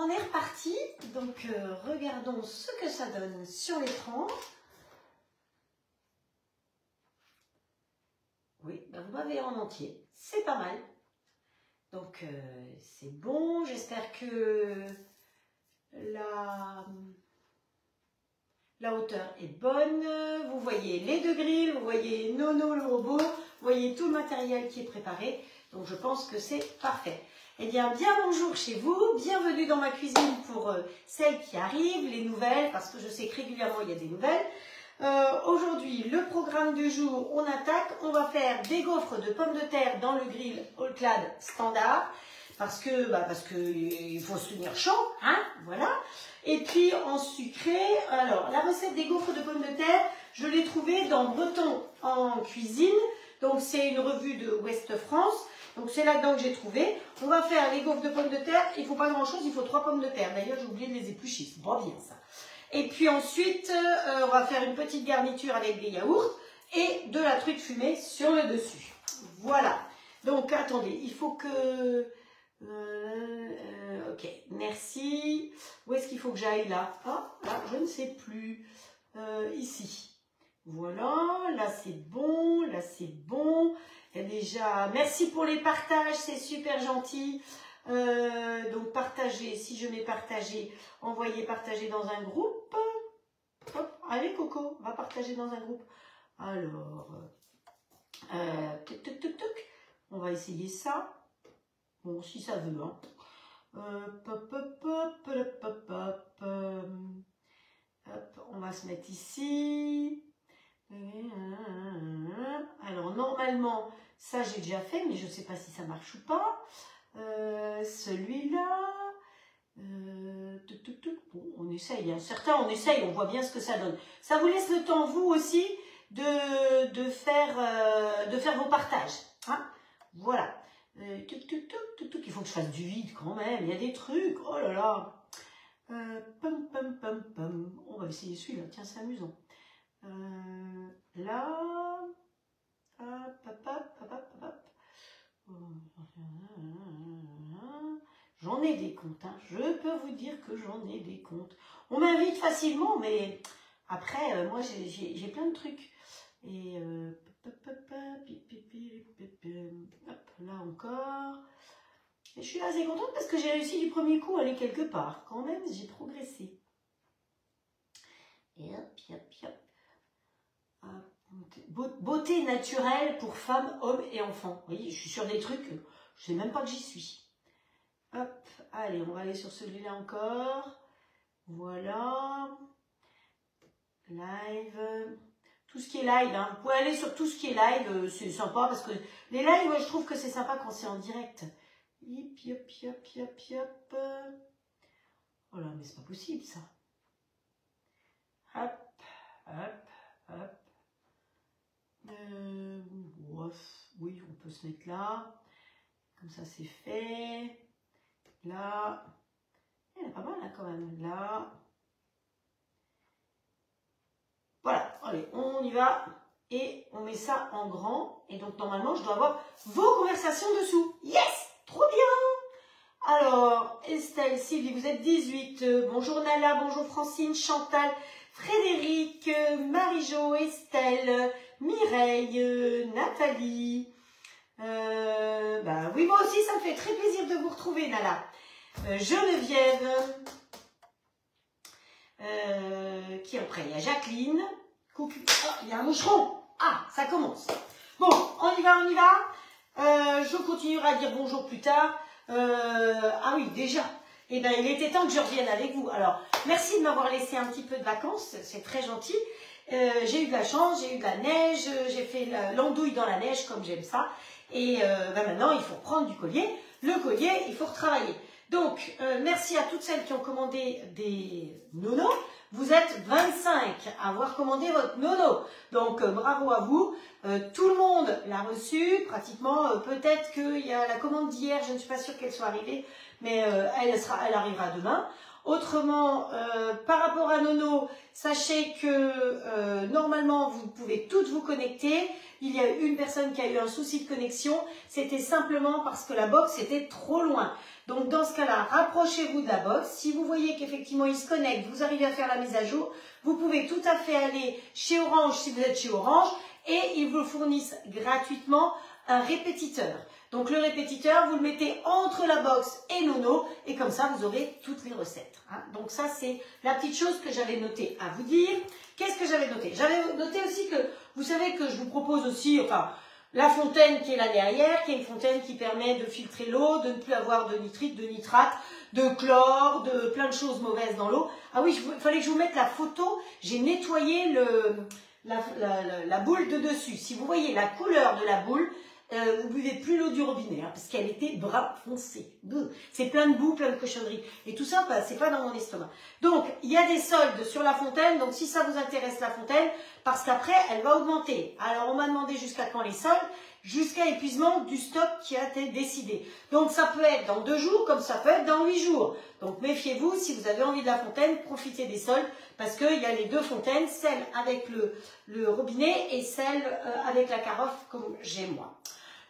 on est reparti. Donc, regardons ce que ça donne sur l'écran. Oui, ben vous m'avez en entier. C'est pas mal. Donc, c'est bon. J'espère que la hauteur est bonne. Vous voyez les deux grilles, vous voyez Nono le robot, vous voyez tout le matériel qui est préparé. Donc, je pense que c'est parfait. Eh bien, bien bonjour chez vous, bienvenue dans ma cuisine pour celles qui arrivent, les nouvelles, parce que je sais que régulièrement il y a des nouvelles. Aujourd'hui, le programme du jour, on attaque, on va faire des gaufres de pommes de terre dans le grill All-Clad standard, parce que il faut se tenir chaud, hein, voilà. Et puis en sucré, alors la recette des gaufres de pommes de terre, je l'ai trouvée dans Breton en cuisine, donc c'est une revue de Ouest France. Donc c'est là-dedans que j'ai trouvé. On va faire les gaufres de pommes de terre. Il ne faut pas grand-chose, il faut 3 pommes de terre. D'ailleurs, j'ai oublié de les éplucher. C'est pas bien ça. Et puis ensuite, on va faire une petite garniture avec des yaourts et de la truite fumée sur le dessus. Voilà. Donc attendez, il faut que... ok, merci. Où est-ce qu'il faut que j'aille là? Ah, là, je ne sais plus. Ici. Voilà, là c'est bon, là c'est bon. Il y a déjà, merci pour les partages, c'est super gentil. Donc partagez, si je mets partager, envoyez partager dans un groupe. Hop, allez Coco, on va partager dans un groupe. Alors, tuc, tuc, tuc, tuc. On va essayer ça. Bon, si ça veut. Hein. Hop, hop, hop, hop, hop, hop. Hop, on va se mettre ici. Alors normalement ça j'ai déjà fait mais je ne sais pas si ça marche ou pas. Celui-là bon, on essaye, hein. Certains on essaye, on voit bien ce que ça donne. Ça vous laisse le temps vous aussi de faire vos partages, hein. Voilà. Il faut que je fasse du vide quand même, il y a des trucs, oh là là. On va essayer celui-là, tiens c'est amusant. Là, j'en ai des comptes, hein. Je peux vous dire que j'en ai des comptes. On m'invite facilement, mais après, moi j'ai plein de trucs. Et hop, là encore. Et je suis assez contente parce que j'ai réussi du premier coup à aller quelque part. Quand même, j'ai progressé. Et hop, hop, hop. Beauté naturelle pour femmes, hommes et enfants. Vous voyez, je suis sur des trucs, je ne sais même pas que j'y suis. Hop, allez, on va aller sur celui-là encore. Voilà. Live. Tout ce qui est live, hein. Vous pouvez aller sur tout ce qui est live, c'est sympa parce que les lives, moi, je trouve que c'est sympa quand c'est en direct. Hip, hop, hop, hop, hop. Voilà, mais c'est pas possible ça. Hop, hop, hop. Oui, on peut se mettre là. Comme ça, c'est fait. Là. Il y en a pas mal, là, quand même. Là. Voilà. Allez, on y va. Et on met ça en grand. Et donc, normalement, je dois avoir vos conversations dessous. Yes! Trop bien! Alors, Estelle, Sylvie, vous êtes 18. Bonjour Nala, bonjour Francine, Chantal, Frédéric, Marie-Jo, Estelle, Mireille, Nathalie. Oui, moi aussi, ça me fait très plaisir de vous retrouver, Nala. Geneviève. Qui après? Il y a Jacqueline. Coucou. Oh, il y a un moucheron. Ah, ça commence. Bon, on y va, on y va. Je continuerai à dire bonjour plus tard. Ah oui, déjà. Eh bien, il était temps que je revienne avec vous. Alors, merci de m'avoir laissé un petit peu de vacances. C'est très gentil. J'ai eu de la chance, j'ai eu de la neige, j'ai fait l'andouille dans la neige comme j'aime ça. Et maintenant, il faut reprendre du collier. Le collier, il faut retravailler. Donc, merci à toutes celles qui ont commandé des nonos. Vous êtes 25 à avoir commandé votre nono. Donc, bravo à vous. Tout le monde l'a reçu, pratiquement. Peut-être qu'il y a la commande d'hier, je ne suis pas sûre qu'elle soit arrivée, mais elle arrivera demain. Autrement, par rapport à Nono, sachez que normalement, vous pouvez toutes vous connecter. Il y a une personne qui a eu un souci de connexion. C'était simplement parce que la box était trop loin. Donc, dans ce cas-là, rapprochez-vous de la box. Si vous voyez qu'effectivement, il se connecte, vous arrivez à faire la mise à jour, vous pouvez tout à fait aller chez Orange si vous êtes chez Orange et ils vous fournissent gratuitement un répétiteur. Donc, le répétiteur, vous le mettez entre la box et Nono et comme ça, vous aurez toutes les recettes. Hein. Donc, ça, c'est la petite chose que j'avais notée à vous dire. Qu'est-ce que j'avais noté? J'avais noté aussi que, vous savez que je vous propose aussi, enfin, la fontaine qui est là derrière, qui est une fontaine qui permet de filtrer l'eau, de ne plus avoir de nitrite, de nitrate, de chlore, de plein de choses mauvaises dans l'eau. Ah oui, il fallait que je vous mette la photo. J'ai nettoyé la boule de dessus. Si vous voyez la couleur de la boule, vous buvez plus l'eau du robinet, hein, parce qu'elle était brun foncé. C'est plein de boue, plein de cochonneries. Et tout ça, bah, c'est pas dans mon estomac. Donc, il y a des soldes sur la fontaine. Donc, si ça vous intéresse la fontaine, parce qu'après, elle va augmenter. Alors, on m'a demandé jusqu'à quand les soldes, jusqu'à épuisement du stock qui a été décidé. Donc, ça peut être dans 2 jours, comme ça peut être dans 8 jours. Donc, méfiez-vous, si vous avez envie de la fontaine, profitez des soldes, parce qu'il y a les 2 fontaines, celle avec le robinet et celle avec la carafe, comme j'ai moi.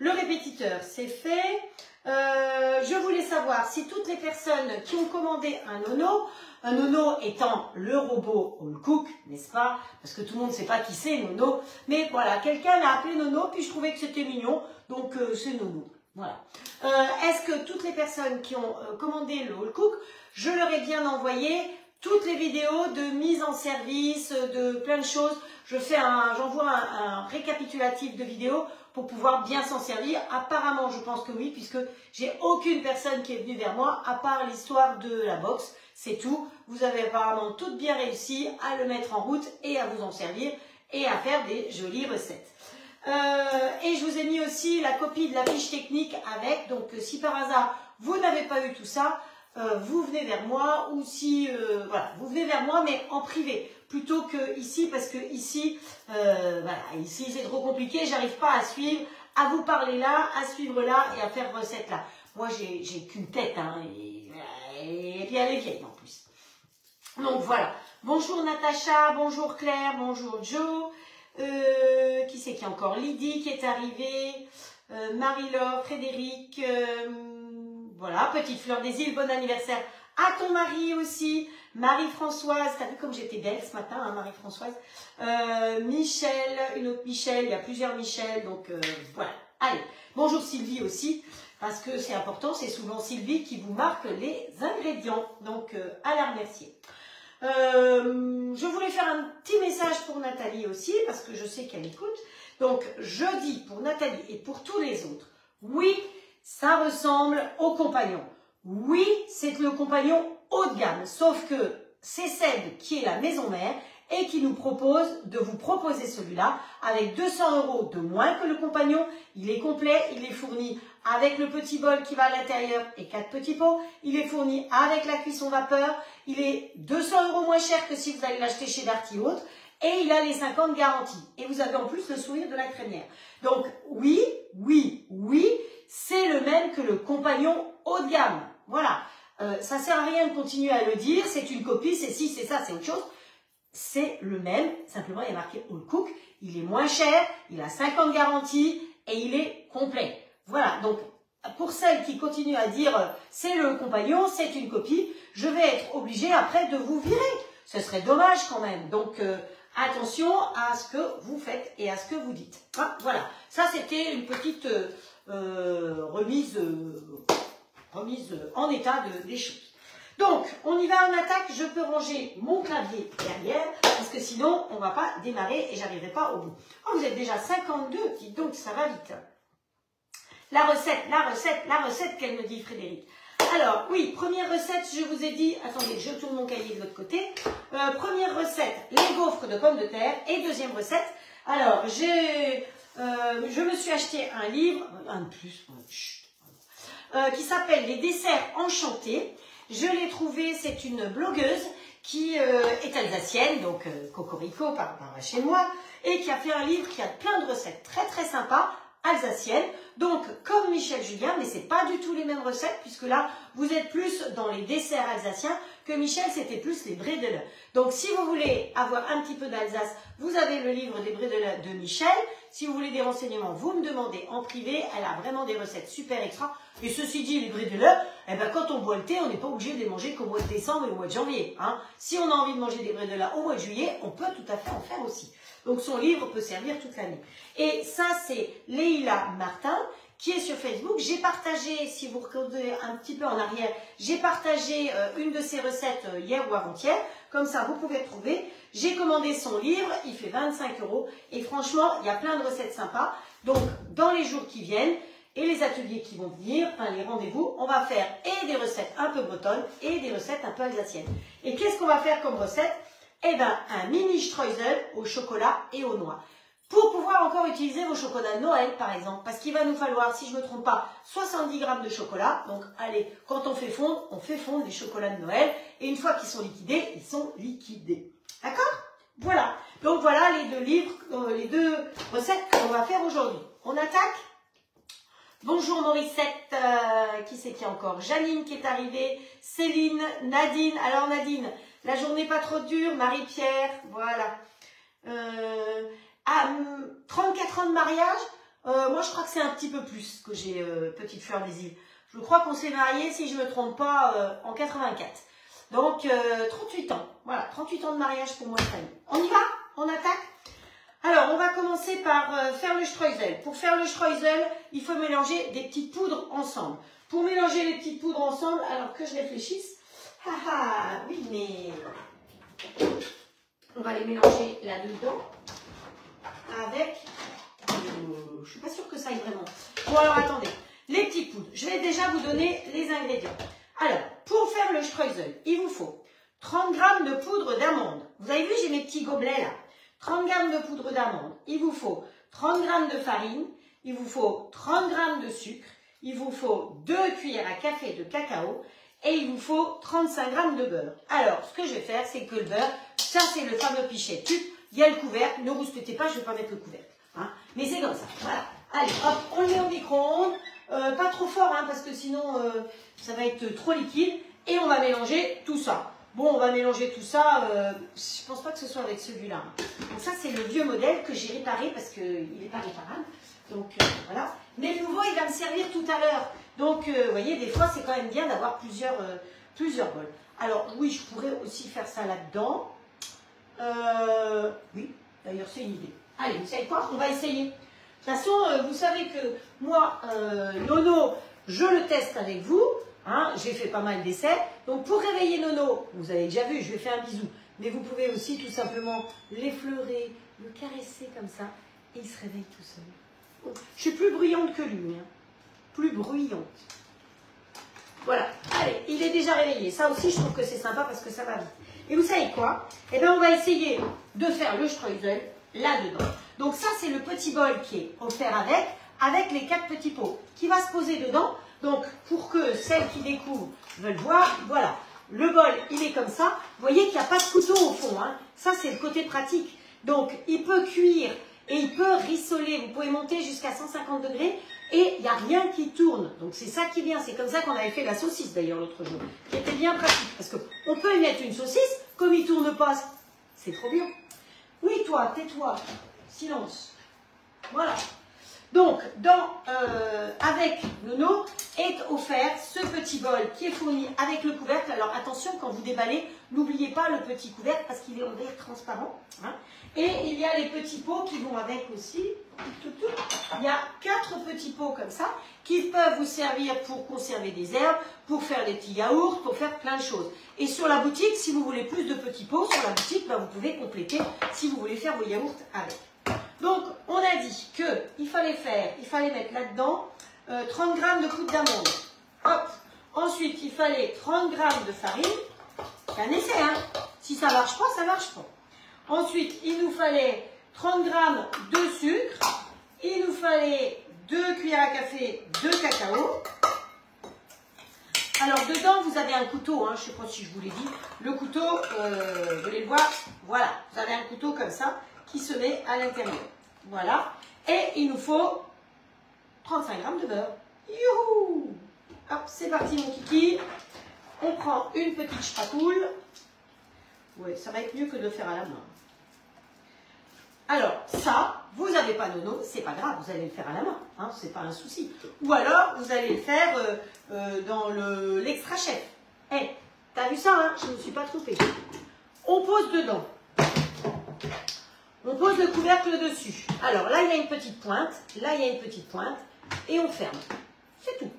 Le répétiteur, c'est fait. Je voulais savoir si toutes les personnes qui ont commandé un Nono étant le robot All Cook, n'est-ce pas? Parce que tout le monde ne sait pas qui c'est Nono. Mais voilà, quelqu'un l'a appelé Nono, puis je trouvais que c'était mignon, donc c'est Nono. Voilà. Est-ce que toutes les personnes qui ont commandé le All Cook, je leur ai bien envoyé toutes les vidéos de mise en service, de plein de choses. J'envoie un récapitulatif de vidéos pour pouvoir bien s'en servir. Apparemment, je pense que oui, puisque j'ai aucune personne qui est venue vers moi, à part l'histoire de la box. C'est tout. Vous avez apparemment toutes bien réussi à le mettre en route et à vous en servir et à faire des jolies recettes. Et je vous ai mis aussi la copie de la fiche technique avec. Donc, si par hasard, vous n'avez pas eu tout ça, vous venez vers moi ou si, voilà, vous venez vers moi, mais en privé. Plutôt que ici, parce que ici, voilà, ici c'est trop compliqué, j'arrive pas à suivre, à vous parler là, à suivre là et à faire recette là. Moi, j'ai qu'une tête, hein, et puis elle est vieille en plus. Donc voilà. Bonjour Natacha, bonjour Claire, bonjour Joe. Qui c'est qui est encore? Lydie qui est arrivée, Marie-Laure, Frédéric, voilà, Petite Fleur des Îles, bon anniversaire à ton mari aussi. Marie-Françoise, t'as vu comme j'étais belle ce matin, hein, Marie-Françoise. Michel, une autre Michel, il y a plusieurs Michel, donc voilà. Allez, bonjour Sylvie aussi, parce que c'est important, c'est souvent Sylvie qui vous marque les ingrédients, donc à la remercier. Je voulais faire un petit message pour Nathalie aussi, parce que je sais qu'elle écoute. Donc, je dis pour Nathalie et pour tous les autres, oui, ça ressemble au compagnon. Oui, c'est le compagnon haut de gamme, sauf que c'est Seb qui est la maison mère et qui nous propose de vous proposer celui-là avec 200 € de moins que le compagnon. Il est complet, il est fourni avec le petit bol qui va à l'intérieur et 4 petits pots. Il est fourni avec la cuisson vapeur. Il est 200 € moins cher que si vous allez l'acheter chez Darty ou autre. Et il a les 50 garanties. Et vous avez en plus le sourire de la crémière. Donc oui, oui, oui, c'est le même que le compagnon haut de gamme. Voilà. Ça sert à rien de continuer à le dire. C'est une copie, c'est ci, c'est ça, c'est autre chose. C'est le même, simplement il est marqué All Cook, il est moins cher, il a 50 garanties et il est complet. Voilà, donc pour celles qui continuent à dire c'est le compagnon, c'est une copie, je vais être obligée après de vous virer. Ce serait dommage quand même. Donc attention à ce que vous faites et à ce que vous dites. Ah, voilà, ça c'était une petite remise en état des choses. Donc, on y va en attaque. Je peux ranger mon clavier derrière, parce que sinon, on ne va pas démarrer et j'arriverai pas au bout. Oh, vous êtes déjà 52, dites donc, ça va vite. La recette qu'elle me dit, Frédéric. Alors, oui, première recette, je vous ai dit, attendez, je tourne mon cahier de l'autre côté. Première recette, les gaufres de pommes de terre. Et deuxième recette, alors, je me suis acheté un livre, un de plus, qui s'appelle Les desserts enchantés. Je l'ai trouvé, c'est une blogueuse qui est alsacienne, donc Cocorico par chez moi, et qui a fait un livre qui a plein de recettes très très sympas alsacienne. Donc, comme Michel Julien, mais c'est pas du tout les mêmes recettes, puisque là, vous êtes plus dans les desserts alsaciens, que Michel, c'était plus les bredele. Donc, si vous voulez avoir un petit peu d'Alsace, vous avez le livre des bredele de Michel. Si vous voulez des renseignements, vous me demandez en privé. Elle a vraiment des recettes super extra. Et ceci dit, les bredele, eh ben, quand on boit le thé, on n'est pas obligé de les manger qu'au mois de décembre et au mois de janvier. Hein. Si on a envie de manger des bredele au mois de juillet, on peut tout à fait en faire aussi. Donc, son livre peut servir toute l'année. Et ça, c'est Leïla Martin, qui est sur Facebook. J'ai partagé, si vous regardez un petit peu en arrière, j'ai partagé une de ses recettes hier ou avant-hier. Comme ça, vous pouvez retrouver. J'ai commandé son livre, il fait 25 €. Et franchement, il y a plein de recettes sympas. Donc, dans les jours qui viennent, et les ateliers qui vont venir, enfin les rendez-vous, on va faire et des recettes un peu bretonnes et des recettes un peu alsaciennes. Et qu'est-ce qu'on va faire comme recette? Eh bien, un mini streusel au chocolat et aux noix. Pour pouvoir encore utiliser vos chocolats de Noël, par exemple, parce qu'il va nous falloir, si je ne me trompe pas, 70 g de chocolat. Donc, allez, quand on fait fondre les chocolats de Noël. Et une fois qu'ils sont liquidés, ils sont liquidés. D'accord? Voilà. Donc, voilà les deux livres, les deux recettes qu'on va faire aujourd'hui. On attaque? Bonjour Morissette, qui c'est qui encore? Janine qui est arrivée, Céline, Nadine. Alors Nadine, la journée pas trop dure, Marie-Pierre, voilà. 34 ans de mariage, moi je crois que c'est un petit peu plus que j'ai, petite fleur des îles. Je crois qu'on s'est mariés, si je ne me trompe pas, en 84. Donc 38 ans, voilà, 38 ans de mariage pour moi et famille. On y va? On attaque? Alors, on va commencer par faire le streusel. Pour faire le streusel, il faut mélanger des petites poudres ensemble. Pour mélanger les petites poudres ensemble, alors que je réfléchisse, oui, mais on va les mélanger là-dedans avec, je suis pas sûre que ça aille vraiment. Bon, alors attendez, les petites poudres, je vais déjà vous donner les ingrédients. Alors, pour faire le streusel, il vous faut 30 g de poudre d'amande. Vous avez vu, j'ai mes petits gobelets là. 30 g de poudre d'amande, il vous faut 30 g de farine, il vous faut 30 g de sucre, il vous faut 2 cuillères à café de cacao et il vous faut 35 g de beurre. Alors, ce que je vais faire, c'est que le beurre, ça c'est le fameux pichet tube, il y a le couvercle, ne rouspétez pas, je ne vais pas mettre le couvercle. Hein, mais c'est comme ça, voilà. Allez, hop, on le met au micro-ondes, pas trop fort, hein, parce que sinon ça va être trop liquide, et on va mélanger tout ça. Bon, on va mélanger tout ça, je pense pas que ce soit avec celui-là. Donc ça, c'est le vieux modèle que j'ai réparé parce qu'il n'est pas réparable. Donc voilà. Mais le nouveau, il va me servir tout à l'heure. Donc, vous voyez, des fois, c'est quand même bien d'avoir plusieurs bols. Alors, oui, je pourrais aussi faire ça là-dedans. Oui, d'ailleurs, c'est une idée. Allez, vous savez quoi? On va essayer. De toute façon, vous savez que moi, Nono, je le teste avec vous. Hein, j'ai fait pas mal d'essais. Donc, pour réveiller Nono, vous avez déjà vu, je lui ai fait un bisou. Mais vous pouvez aussi tout simplement l'effleurer, le caresser comme ça. Et il se réveille tout seul. Bon, je suis plus bruyante que lui. Hein. Plus bruyante. Voilà. Allez, il est déjà réveillé. Ça aussi, je trouve que c'est sympa parce que ça va vite. Et vous savez quoi? Eh bien, on va essayer de faire le streusel là-dedans. Donc, ça, c'est le petit bol qui est offert avec les 4 petits pots qui va se poser dedans. Donc, pour que celles qui découvrent veulent voir, voilà. Le bol, il est comme ça. Vous voyez qu'il n'y a pas de couteau au fond. Hein. Ça, c'est le côté pratique. Donc, il peut cuire et il peut rissoler. Vous pouvez monter jusqu'à 150 degrés et il n'y a rien qui tourne. Donc, c'est ça qui est bien. C'est comme ça qu'on avait fait la saucisse, d'ailleurs, l'autre jour. Qui était bien pratique. Parce qu'on peut y mettre une saucisse, comme il ne tourne pas. C'est trop bien. Oui, toi, tais-toi. Silence. Voilà. Donc, avec Nono est offert ce petit bol qui est fourni avec le couvercle. Alors attention, quand vous déballez, n'oubliez pas le petit couvercle parce qu'il est en verre transparent. Hein. Et il y a les petits pots qui vont avec aussi. Il y a 4 petits pots comme ça qui peuvent vous servir pour conserver des herbes, pour faire des petits yaourts, pour faire plein de choses. Et sur la boutique, si vous voulez plus de petits pots, sur la boutique, ben, vous pouvez compléter si vous voulez faire vos yaourts avec. Donc, on a dit qu'il fallait mettre là-dedans 30 g de poudre d'amande. Hop. Ensuite, il fallait 30 g de farine. C'est un essai, hein. Si ça marche pas, ça marche pas. Ensuite, il nous fallait 30 g de sucre. Il nous fallait 2 cuillères à café de cacao. Alors, dedans, vous avez un couteau, hein, je ne sais pas si je vous l'ai dit. Le couteau, vous allez le voir, voilà. Vous avez un couteau comme ça qui se met à l'intérieur. Voilà. Et il nous faut 35 g de beurre. Youhou! Hop, c'est parti mon kiki. On prend une petite spatule. Oui, ça va être mieux que de le faire à la main. Alors, ça, vous n'avez pas nono, c'est pas grave, vous allez le faire à la main, hein, c'est pas un souci. Ou alors, vous allez le faire dans l'extra chef. Hé, t'as vu ça, hein? Je ne me suis pas trompée. On pose dedans. On pose le couvercle dessus. Alors là, il y a une petite pointe, là, il y a une petite pointe, et on ferme. C'est tout.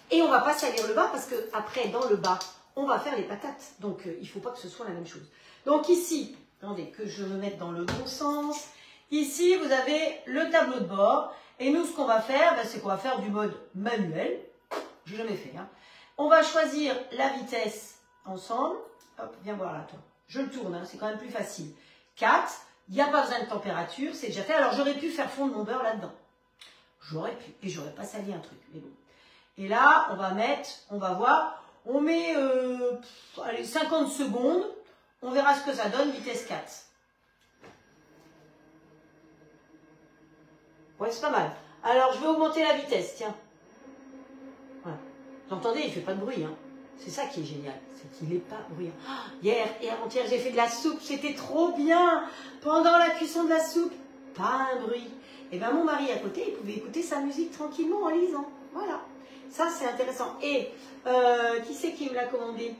Et on ne va pas salir le bas parce qu'après, dans le bas, on va faire les patates. Donc, il ne faut pas que ce soit la même chose. Donc ici, attendez, que je me mette dans le bon sens. Ici, vous avez le tableau de bord. Et nous, ce qu'on va faire, c'est qu'on va faire du mode manuel. Je n'ai jamais fait. Hein. On va choisir la vitesse ensemble. Hop, viens voir là, toi. Je le tourne, hein, c'est quand même plus facile. 4, il n'y a pas besoin de température, c'est déjà fait. Alors, j'aurais pu faire fondre mon beurre là-dedans. J'aurais pu. Et j'aurais pas sali un truc, mais bon. Et là, on va mettre, on va voir, on met allez, 50 secondes. On verra ce que ça donne, vitesse 4. Ouais, c'est pas mal. Alors, je vais augmenter la vitesse, tiens. Voilà. Vous entendez, il ne fait pas de bruit. Hein. C'est ça qui est génial, c'est qu'il n'est pas bruyant. Hier et avant-hier, j'ai fait de la soupe, c'était trop bien. Pendant la cuisson de la soupe, pas un bruit. Et bien, mon mari à côté, il pouvait écouter sa musique tranquillement en lisant. Voilà. Ça, c'est intéressant. Et qui c'est qui me l'a commandé?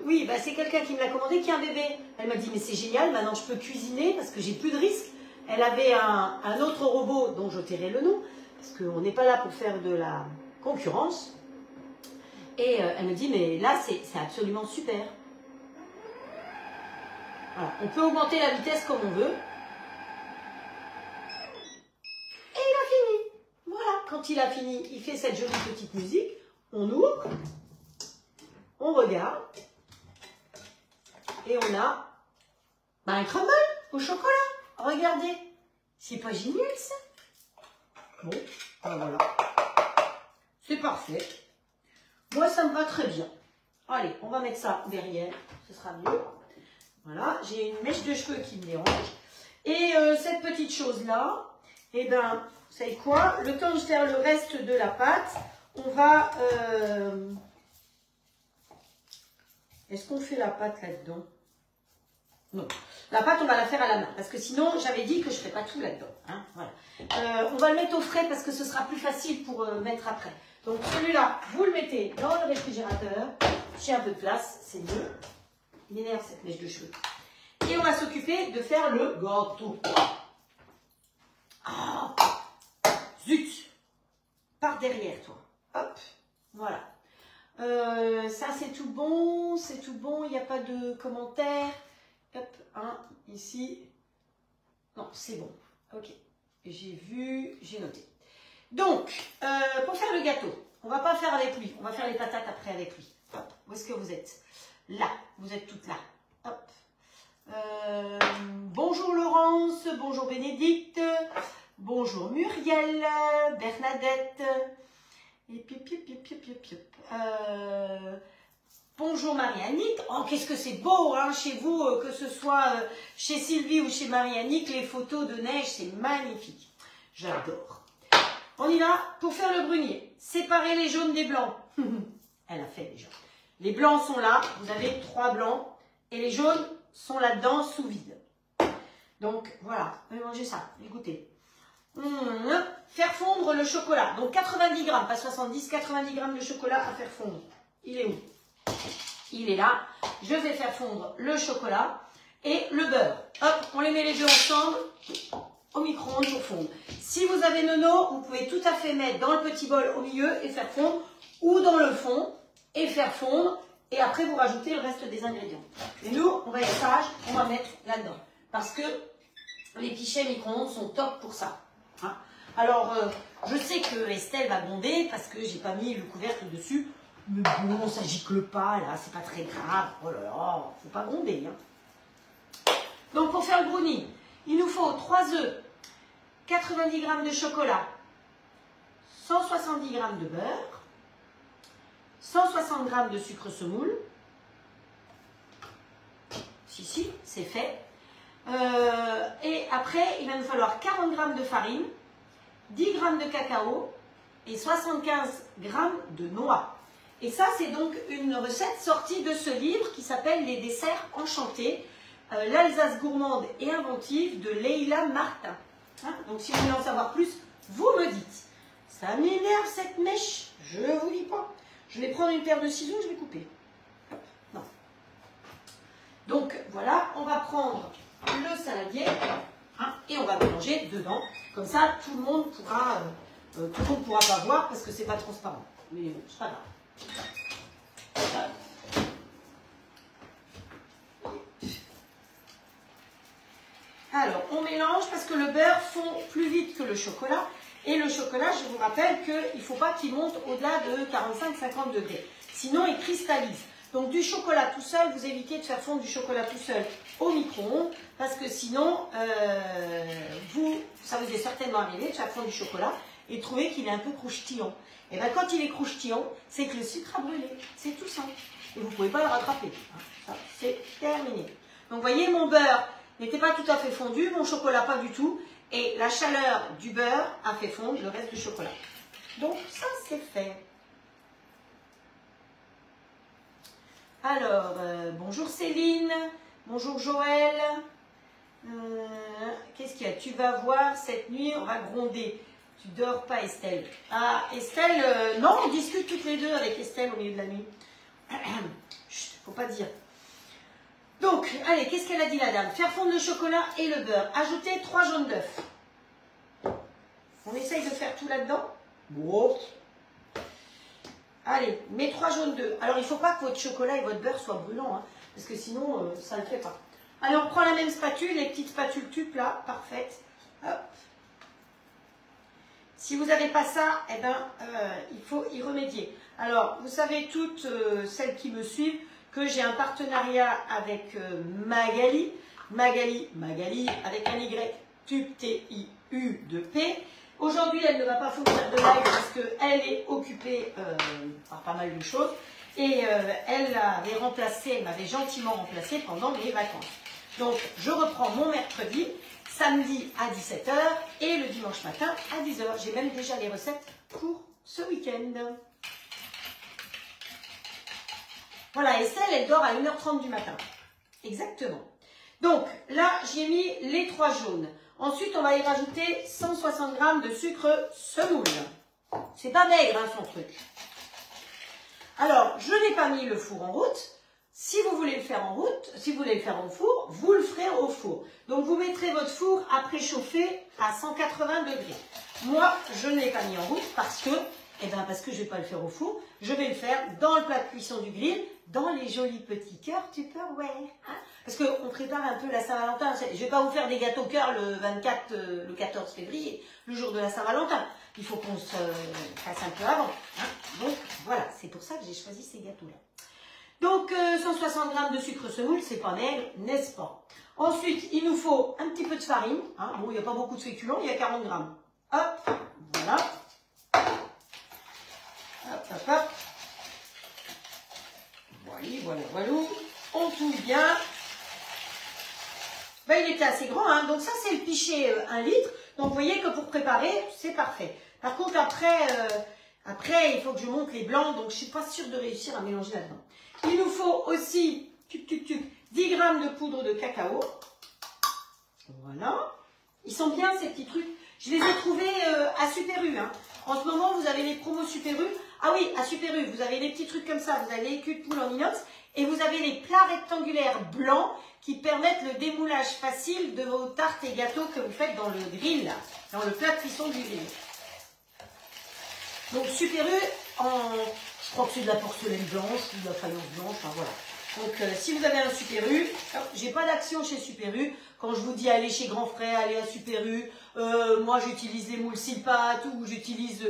Oui, bah, c'est quelqu'un qui me l'a commandé qui a un bébé. Elle m'a dit, mais c'est génial, maintenant je peux cuisiner parce que j'ai plus de risques. Elle avait un autre robot dont je tairai le nom, parce qu'on n'est pas là pour faire de la concurrence. Et elle me dit, mais là, c'est absolument super. Voilà. On peut augmenter la vitesse comme on veut. Et il a fini. Voilà. Quand il a fini, il fait cette jolie petite musique. On ouvre. On regarde. Et on a un crumble au chocolat. Regardez. C'est pas génial, ça? Bon, voilà. C'est parfait. Moi, ça me va très bien. Allez, on va mettre ça derrière. Ce sera mieux. Voilà, j'ai une mèche de cheveux qui me dérange. Et cette petite chose-là, eh ben, vous savez quoi? Le temps de faire le reste de la pâte, on va... Est-ce qu'on fait la pâte là-dedans? Non. La pâte, on va la faire à la main. Parce que sinon, j'avais dit que je ne ferais pas tout là-dedans. Hein, voilà. On va le mettre au frais parce que ce sera plus facile pour mettre après. Donc celui-là, vous le mettez dans le réfrigérateur. J'ai un peu de place, c'est mieux. Il m'énerve cette mèche de cheveux. Et on va s'occuper de faire le gâteau. Ah, zut! Par derrière, toi. Hop, voilà. Ça, c'est tout bon, il n'y a pas de commentaires. Hop, ici. Non, c'est bon. Ok, j'ai vu, j'ai noté. Donc, pour faire le gâteau, on ne va pas faire avec lui, on va faire les patates après avec lui. Hop, où est-ce que vous êtes? Là, vous êtes toutes là. Hop. Bonjour Laurence, bonjour Bénédicte, bonjour Muriel, Bernadette, et puis, bonjour Marie-Annick. Oh, qu'est-ce que c'est beau hein, chez vous, que ce soit chez Sylvie ou chez Marie-Annick, les photos de neige, c'est magnifique. J'adore. On y va pour faire le brunier. Séparer les jaunes des blancs. Elle a fait les jaunes. Les blancs sont là, vous avez 3 blancs, et les jaunes sont là-dedans sous vide. Donc voilà, vous pouvez manger ça, écoutez. Faire fondre le chocolat. Donc 90 grammes, pas 70, 90 grammes de chocolat à faire fondre. Il est où? Il est là. Je vais faire fondre le chocolat et le beurre. Hop, on les met les deux ensemble au micro-ondes pour fondre. Si vous avez nono, vous pouvez tout à fait mettre dans le petit bol au milieu et faire fondre, ou dans le fond et faire fondre, et après vous rajoutez le reste des ingrédients. Et nous, on va être sage, on va mettre là-dedans. Parce que les pichets micro-ondes sont top pour ça. Hein. Alors, je sais que Estelle va gronder parce que j'ai pas mis le couvercle dessus. Mais bon, ça gicle pas, là, c'est pas très grave. Oh là là, faut pas gronder. Hein. Donc, pour faire le brownie, il nous faut 3 œufs, 90 g de chocolat, 170 g de beurre, 160 g de sucre semoule. Si, c'est fait. Et après, il va nous falloir 40 g de farine, 10 g de cacao et 75 g de noix. Et ça, c'est donc une recette sortie de ce livre qui s'appelle « Les desserts enchantés », l'Alsace gourmande et inventive de Leila Martin. Hein, donc, si vous voulez en savoir plus, vous me dites. Ça m'énerve cette mèche, je ne vous dis pas. Je vais prendre une paire de ciseaux, je vais couper. Hop, non. Donc, voilà, on va prendre le saladier hein, et on va mélanger dedans. Comme ça, tout le monde pourra pas voir parce que c'est pas transparent. Mais bon, c'est pas grave. Alors, on mélange parce que le beurre fond plus vite que le chocolat. Et le chocolat, je vous rappelle qu'il ne faut pas qu'il monte au-delà de 45-50 degrés. Sinon, il cristallise. Donc, du chocolat tout seul, vous évitez de faire fondre du chocolat tout seul au micro-ondes. Parce que sinon, ça vous est certainement arrivé de faire fondre du chocolat et de trouver qu'il est un peu croustillant. Et bien, quand il est croustillant, c'est que le sucre a brûlé. C'est tout simple. Et vous ne pouvez pas le rattraper. Hein. C'est terminé. Donc, vous voyez, mon beurre n'était pas tout à fait fondu, mon chocolat pas du tout. Et la chaleur du beurre a fait fondre le reste du chocolat. Donc, ça, c'est fait. Alors, bonjour Céline. Bonjour Joël. Qu'est-ce qu'il y a? Tu vas voir, cette nuit, on va gronder. Tu dors pas, Estelle. Ah, Estelle, non, on discute toutes les deux avec Estelle au milieu de la nuit. Chut, faut pas dire. Donc, allez, qu'est-ce qu'elle a dit la dame? Faire fondre le chocolat et le beurre. Ajouter 3 jaunes d'œufs. On essaye de faire tout là-dedans. Bon. Allez, mets 3 jaunes d'œufs. Alors, il ne faut pas que votre chocolat et votre beurre soient brûlants, hein, parce que sinon, ça ne le fait pas. Allez, on prend la même spatule, les petites spatules tubes là, parfaites. Hop. Si vous n'avez pas ça, eh ben, il faut y remédier. Alors, vous savez toutes celles qui me suivent que j'ai un partenariat avec Magali. Magali, avec un Y, tube T-I-U de P. Aujourd'hui, elle ne va pas fournir de live parce qu'elle est occupée par pas mal de choses. Et elle m'avait gentiment remplacé pendant mes vacances. Donc, je reprends mon mercredi, samedi à 17 h et le dimanche matin à 10 h. J'ai même déjà les recettes pour ce week-end. Voilà, Estelle, elle dort à 1h30 du matin. Exactement. Donc, là, j'ai mis les 3 jaunes. Ensuite, on va y rajouter 160 g de sucre semoule. C'est pas maigre, hein, son truc. Alors, je n'ai pas mis le four en route. Si vous voulez le faire en route, si vous voulez le faire au four, vous le ferez au four. Donc, vous mettrez votre four à préchauffer à 180 degrés. Moi, je ne l'ai pas mis en route parce que je ne vais pas le faire au four. Je vais le faire dans le plat de cuisson du grill, dans les jolis petits cœurs du Tupperware. Hein, parce qu'on prépare un peu la Saint-Valentin. Je ne vais pas vous faire des gâteaux cœur le 14 février, le jour de la Saint-Valentin. Il faut qu'on se fasse un peu avant. Hein. Donc, voilà, c'est pour ça que j'ai choisi ces gâteaux-là. Donc, 160 g de sucre semoule, c'est pas maigre, n'est-ce pas? Ensuite, il nous faut un petit peu de farine. Hein. Bon, il n'y a pas beaucoup de féculents, il y a 40 g. Hop, voilà. Hop, hop, hop. Voilà. On touille bien. Ben, il était assez grand, hein. Donc ça, c'est le pichet 1 litre. Donc, vous voyez que pour préparer, c'est parfait. Par contre, après, il faut que je monte les blancs. Donc, je ne suis pas sûre de réussir à mélanger là-dedans. Il nous faut aussi 10 g de poudre de cacao. Voilà. Ils sont bien, ces petits trucs. Je les ai trouvés à Super U. Hein. En ce moment, vous avez les promos Super U. Ah oui, à Super U, vous avez des petits trucs comme ça. Vous avez les culs de poule en inox. Et vous avez les plats rectangulaires blancs qui permettent le démoulage facile de vos tartes et gâteaux que vous faites dans le grill, là, dans le plat de cuisson du grill. Donc Super U, je crois que c'est de la porcelaine blanche ou de la faïence blanche, enfin voilà. Donc si vous avez un Super U, j'ai pas d'action chez Super U. Quand je vous dis aller chez Grand Frère, aller à Super U, moi j'utilise les moules Silpat ou j'utilise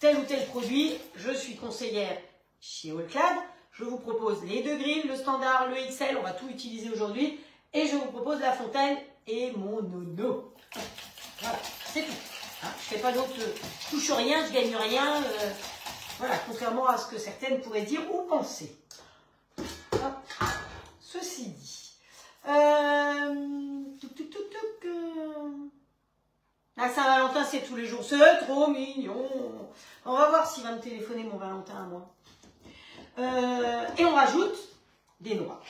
tel ou tel produit, je suis conseillère chez Allclad. Je vous propose les 2 grilles, le standard, le XL, on va tout utiliser aujourd'hui. Et je vous propose la fontaine et mon nono. Voilà, c'est tout. Hein, je fais pas d'autre, je touche rien, je gagne rien. Voilà, contrairement à ce que certaines pourraient dire ou penser. Hop. Ceci dit. La Saint-Valentin, c'est tous les jours. C'est trop mignon. On va voir s'il va me téléphoner mon Valentin à moi. Et on rajoute des noix.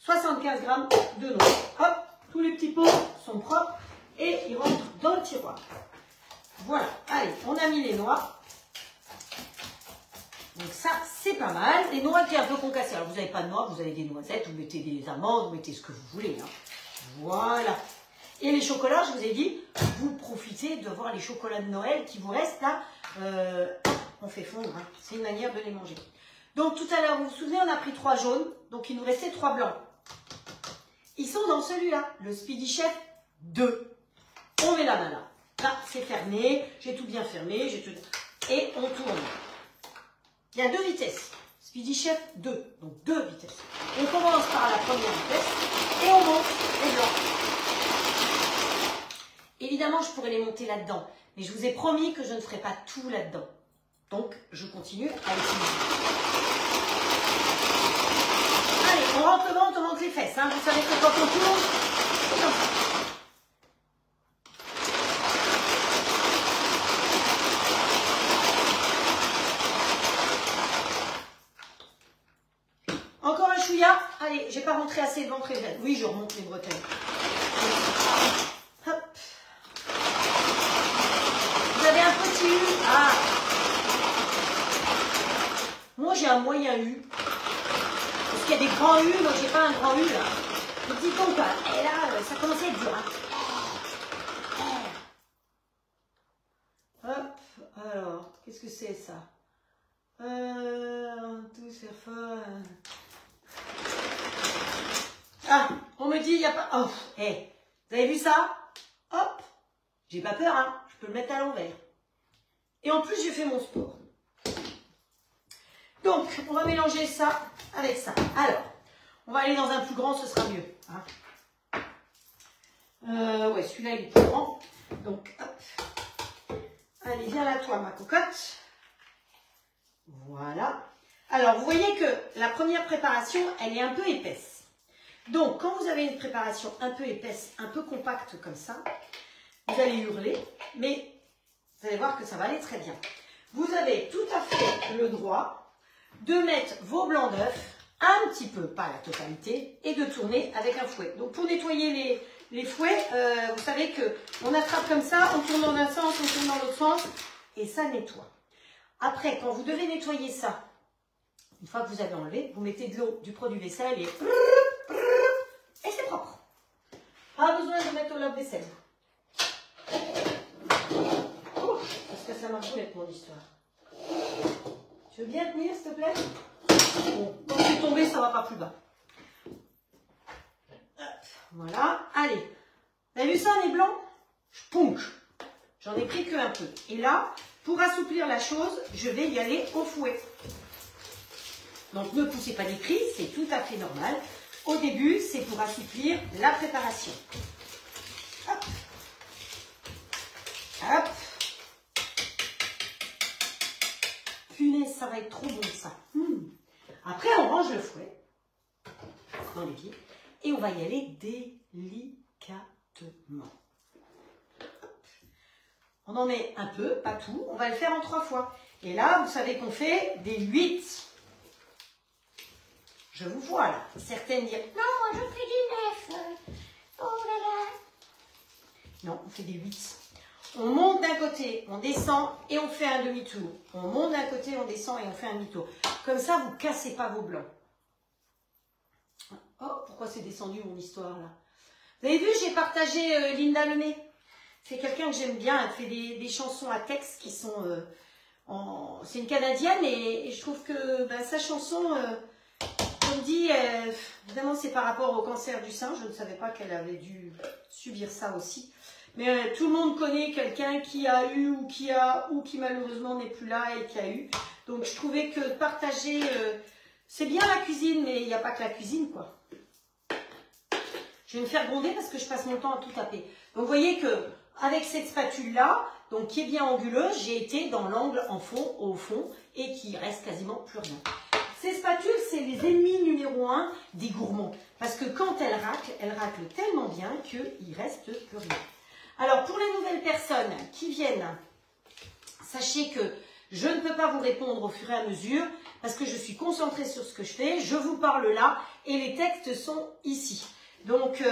75 grammes de noix. Hop, tous les petits pots sont propres et ils rentrent dans le tiroir. Voilà, allez, on a mis les noix. Donc ça, c'est pas mal. Les noix qui sont un peu concassées. Alors, vous n'avez pas de noix, vous avez des noisettes, vous mettez des amandes, vous mettez ce que vous voulez. Hein. Voilà. Et les chocolats, je vous ai dit, vous profitez de voir les chocolats de Noël qui vous restent là. On fait fondre, hein. C'est une manière de les manger. Donc tout à l'heure, vous vous souvenez, on a pris 3 jaunes, donc il nous restait 3 blancs. Ils sont dans celui-là, le Speedy Chef 2. On met la main là. Là, c'est fermé, j'ai tout bien fermé, et on tourne. Il y a 2 vitesses. Speedy Chef 2, donc 2 vitesses. On commence par la première vitesse et on monte les blancs. Évidemment, je pourrais les monter là-dedans, mais je vous ai promis que je ne ferai pas tout là-dedans. Donc, je continue à utiliser. Allez, on rentre le ventre, on monte les fesses. Hein. Vous savez que quand on tourne, c'est comme ça. Encore un chouïa. Allez, j'ai pas rentré assez le ventre et les veines. Oui, je remonte les bretelles. Hop. Vous avez un petit U. Ah. Moi, j'ai un moyen U. Parce qu'il y a des grands U. Moi, j'ai pas un grand U, là. Le petit con, quoi. Et là, ça commence à être dur. Hein. Hop. Alors, qu'est-ce que c'est, ça? Tout faire fort. Ah, on me dit, il n'y a pas... Oh, hey, vous avez vu ça? Hop. J'ai pas peur, hein. Je peux le mettre à l'envers. Et en plus, j'ai fait mon sport. Donc, on va mélanger ça avec ça. Alors, on va aller dans un plus grand, ce sera mieux. Hein. Ouais, celui-là, il est plus grand. Donc, hop. Allez, viens là, toi, ma cocotte. Voilà. Alors, vous voyez que la première préparation, elle est un peu épaisse. Donc, quand vous avez une préparation un peu épaisse, un peu compacte comme ça, vous allez hurler, mais vous allez voir que ça va aller très bien. Vous avez tout à fait le droit de mettre vos blancs d'œufs un petit peu, pas la totalité, et de tourner avec un fouet. Donc pour nettoyer les fouets, vous savez qu'on attrape comme ça, on tourne dans un sens, on tourne dans l'autre sens, et ça nettoie. Après, quand vous devez nettoyer ça, une fois que vous avez enlevé, vous mettez de l'eau, du produit vaisselle et c'est propre. Pas besoin de mettre au lave-vaisselle. Parce que ça m'a boulette mon histoire. Tu veux bien tenir, s'il te plaît? Bon, quand je suis tombée, ça ne va pas plus bas. Hop, voilà. Allez. Vous avez vu ça, les blancs? Je punch. J'en ai pris qu'un peu. Et là, pour assouplir la chose, je vais y aller au fouet. Donc, ne poussez pas les cris, c'est tout à fait normal. Au début, c'est pour assouplir la préparation. Hop. Hop. Punaise, ça va être trop bon, ça. Après, on range le fouet dans les pieds et on va y aller délicatement. On en met un peu, pas tout. On va le faire en 3 fois. Et là, vous savez qu'on fait des 8. Je vous vois là. Certaines disent « Non, moi je fais du 9. Oh là là !» Non, on fait des 8. On monte d'un côté, on descend et on fait un demi-tour. On monte d'un côté, on descend et on fait un demi-tour. Comme ça, vous ne cassez pas vos blancs. Oh, pourquoi c'est descendu mon histoire là? Vous avez vu, j'ai partagé Linda Lemay. C'est quelqu'un que j'aime bien. Elle fait des chansons à texte qui sont... C'est une Canadienne et je trouve que sa chanson... comme dit, évidemment c'est par rapport au cancer du sein, je ne savais pas qu'elle avait dû subir ça aussi. Mais tout le monde connaît quelqu'un qui a eu ou qui malheureusement n'est plus là et qui a eu. Donc je trouvais que partager, c'est bien la cuisine, mais il n'y a pas que la cuisine quoi. Je vais me faire gronder parce que je passe mon temps à tout taper. Donc vous voyez que avec cette spatule là, donc qui est bien anguleuse, j'ai été dans l'angle en fond, au fond, et qui reste quasiment plus rien. Ces spatules, c'est les ennemis numéro 1 des gourmands. Parce que quand elles raclent tellement bien qu'il ne reste plus rien. Alors, pour les nouvelles personnes qui viennent, sachez que je ne peux pas vous répondre au fur et à mesure parce que je suis concentrée sur ce que je fais. Je vous parle là et les textes sont ici. Donc,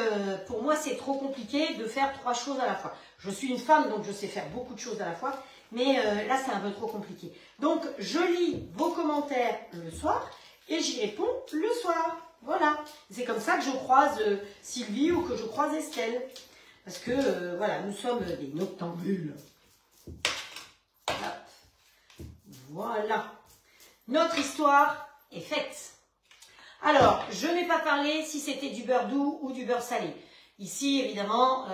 pour moi, c'est trop compliqué de faire 3 choses à la fois. Je suis une femme, donc je sais faire beaucoup de choses à la fois. Mais là, c'est un peu trop compliqué. Donc, je lis vos commentaires le soir et j'y réponds le soir. Voilà. C'est comme ça que je croise Sylvie ou que je croise Estelle. Parce que, voilà, nous sommes des noctambules. Voilà. Notre histoire est faite. Alors, je n'ai pas parlé si c'était du beurre doux ou du beurre salé. Ici, évidemment,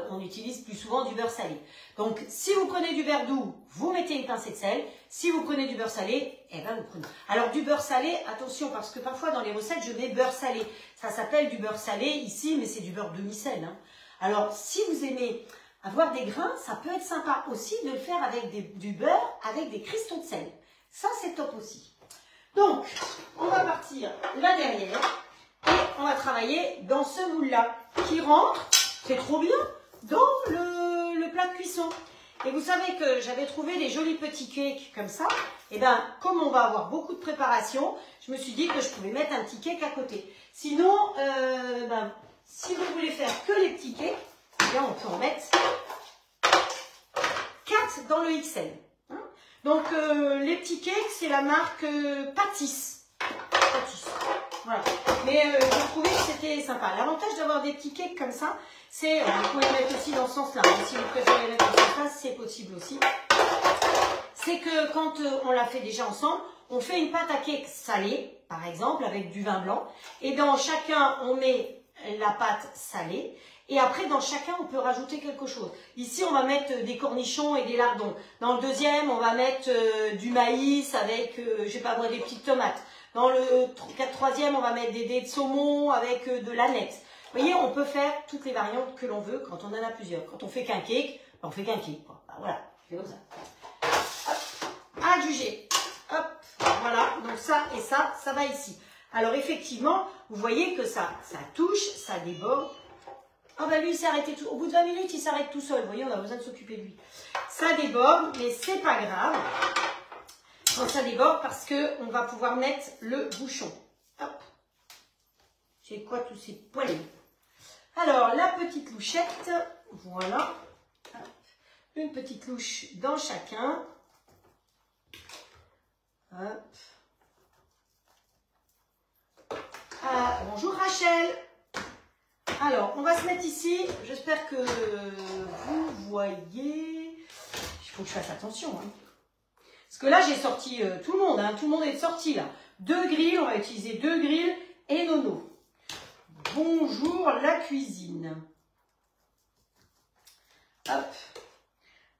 on utilise plus souvent du beurre salé. Donc, si vous prenez du beurre doux, vous mettez une pincée de sel. Si vous prenez du beurre salé, eh ben vous prenez. Alors, du beurre salé, attention, parce que parfois dans les recettes, je mets beurre salé. Ça s'appelle du beurre salé ici, mais c'est du beurre demi-sel. Hein. Alors, si vous aimez avoir des grains, ça peut être sympa aussi de le faire avec du beurre, avec des cristaux de sel. Ça, c'est top aussi. Donc, on va partir là derrière et on va travailler dans ce moule-là qui rentre, c'est trop bien, dans le plat de cuisson. Et vous savez que j'avais trouvé des jolis petits cakes comme ça. Et bien, comme on va avoir beaucoup de préparation, je me suis dit que je pouvais mettre un petit cake à côté. Sinon, si vous voulez faire que les petits cakes, eh bien, on peut en mettre 4 dans le XL. Donc, les petits cakes, c'est la marque Patisse. Voilà. Mais j'ai trouvé que c'était sympa. L'avantage d'avoir des petits cakes comme ça, c'est, vous pouvez les mettre aussi dans ce sens-là. Si vous préférez les mettre dans ce sens-là, c'est possible aussi. C'est que quand on l'a fait déjà ensemble, on fait une pâte à cake salée, par exemple, avec du vin blanc. Et dans chacun, on met la pâte salée. Et après, dans chacun, on peut rajouter quelque chose. Ici, on va mettre des cornichons et des lardons. Dans le deuxième, on va mettre du maïs avec, je sais pas moi, des petites tomates. Dans le troisième, on va mettre des dés de saumon avec de l'aneth. Vous voyez, on peut faire toutes les variantes que l'on veut quand on en a plusieurs. Quand on fait qu'un cake, on fait qu'un cake. Ben voilà, c'est comme ça. Hop, adjugé. Hop, voilà. Donc ça et ça va ici. Alors effectivement, vous voyez que ça touche, ça déborde. Ah bah lui il s'est arrêté tout. Au bout de 20 minutes, il s'arrête tout seul. Vous voyez, on a besoin de s'occuper de lui. Ça déborde, mais c'est pas grave. Quand ça déborde, parce que on va pouvoir mettre le bouchon. Hop. C'est quoi tous ces poêlés? Alors, la petite louchette, voilà. Hop. Une petite louche dans chacun. Hop. Ah, bonjour Rachel. Alors, on va se mettre ici. J'espère que vous voyez. Il faut que je fasse attention. Hein. Parce que là, j'ai sorti tout le monde. Hein. Tout le monde est sorti là. 2 grilles. On va utiliser 2 grilles et Nono. Bonjour la cuisine. Hop.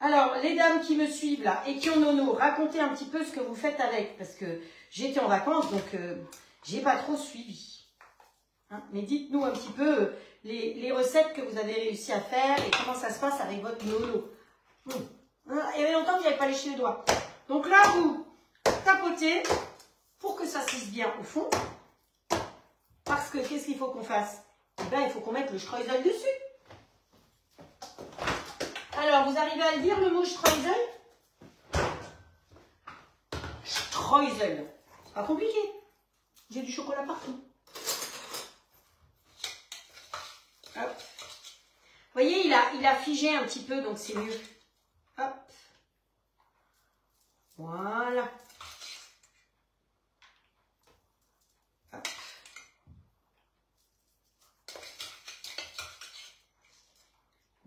Alors, les dames qui me suivent là et qui ont Nono, racontez un petit peu ce que vous faites avec. Parce que j'étais en vacances, donc j'ai pas trop suivi. Hein, mais dites-nous un petit peu les recettes que vous avez réussi à faire et comment ça se passe avec votre Nono. Il y avait longtemps qu'il n'avait pas léché les doigts. Donc là, vous tapotez pour que ça se bien au fond. Parce que qu'est-ce qu'il faut qu'on fasse? Eh bien, il faut qu'on mette le streusel dessus. Alors, vous arrivez à le dire le mot streusel? Streusel. C'est pas compliqué. J'ai du chocolat partout. Hop. Vous voyez, il a figé un petit peu, donc c'est mieux. Hop. Voilà. Hop.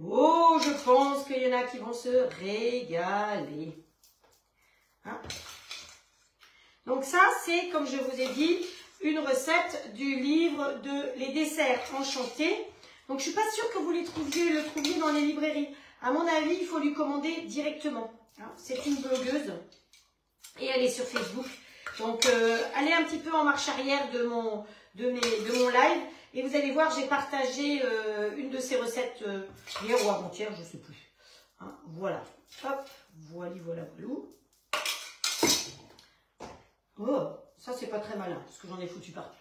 Oh, je pense qu'il y en a qui vont se régaler. Hein? Donc ça, c'est, comme je vous ai dit, une recette du livre de Les desserts enchantés. Donc, je ne suis pas sûre que vous le trouviez dans les librairies. À mon avis, il faut lui commander directement. C'est une blogueuse et elle est sur Facebook. Donc, allez un petit peu en marche arrière de mon live et vous allez voir, j'ai partagé une de ces recettes hier ou avant-hier, je ne sais plus. Hein, voilà. Hop, voilà. Oh, ça, c'est pas très malin parce que j'en ai foutu partout.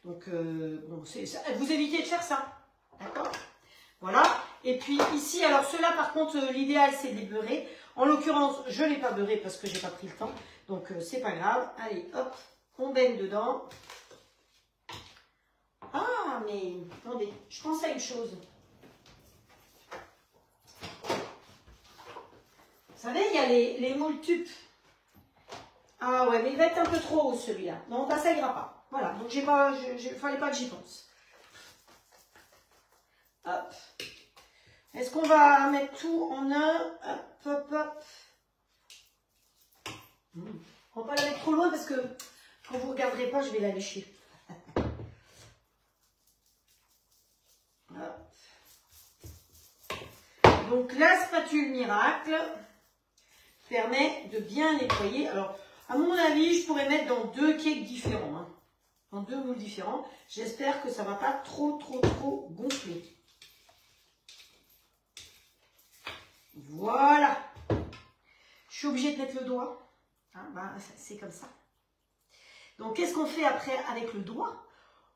Donc, bon, vous évitez de faire ça. D'accord? Voilà. Et puis ici, alors ceux-là par contre, l'idéal c'est de les beurrer. En l'occurrence, je ne l'ai pas beurré parce que j'ai pas pris le temps. Donc c'est pas grave. Allez, hop, on baigne dedans. Ah, mais attendez, je pense à une chose. Vous savez, il y a les moules tubes. Ah ouais, mais il va être un peu trop haut celui-là. Non, bah, ça ira pas. Voilà, donc il fallait pas que j'y pense. Hop. Est-ce qu'on va mettre tout en un? Hop, hop, hop. On va pas la mettre trop loin parce que quand vous ne regarderez pas, je vais la lécher. Hop. Donc la spatule miracle permet de bien nettoyer. Alors, à mon avis, je pourrais mettre dans 2 cakes différents. Hein. Dans 2 moules différents. J'espère que ça ne va pas trop gonfler. Voilà. Je suis obligée de mettre le doigt. Hein, ben, c'est comme ça. Donc, qu'est-ce qu'on fait après avec le doigt?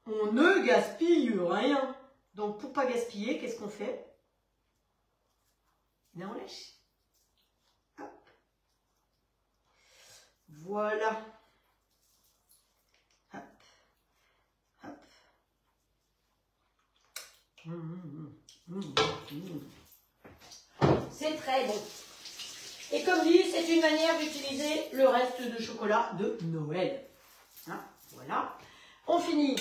On ne gaspille rien. Donc, pour ne pas gaspiller, qu'est-ce qu'on fait? Là, on lèche. Hop. Voilà. Hop. Hop. C'est très bon. Et comme dit, c'est une manière d'utiliser le reste de chocolat de Noël. Hein, voilà. On finit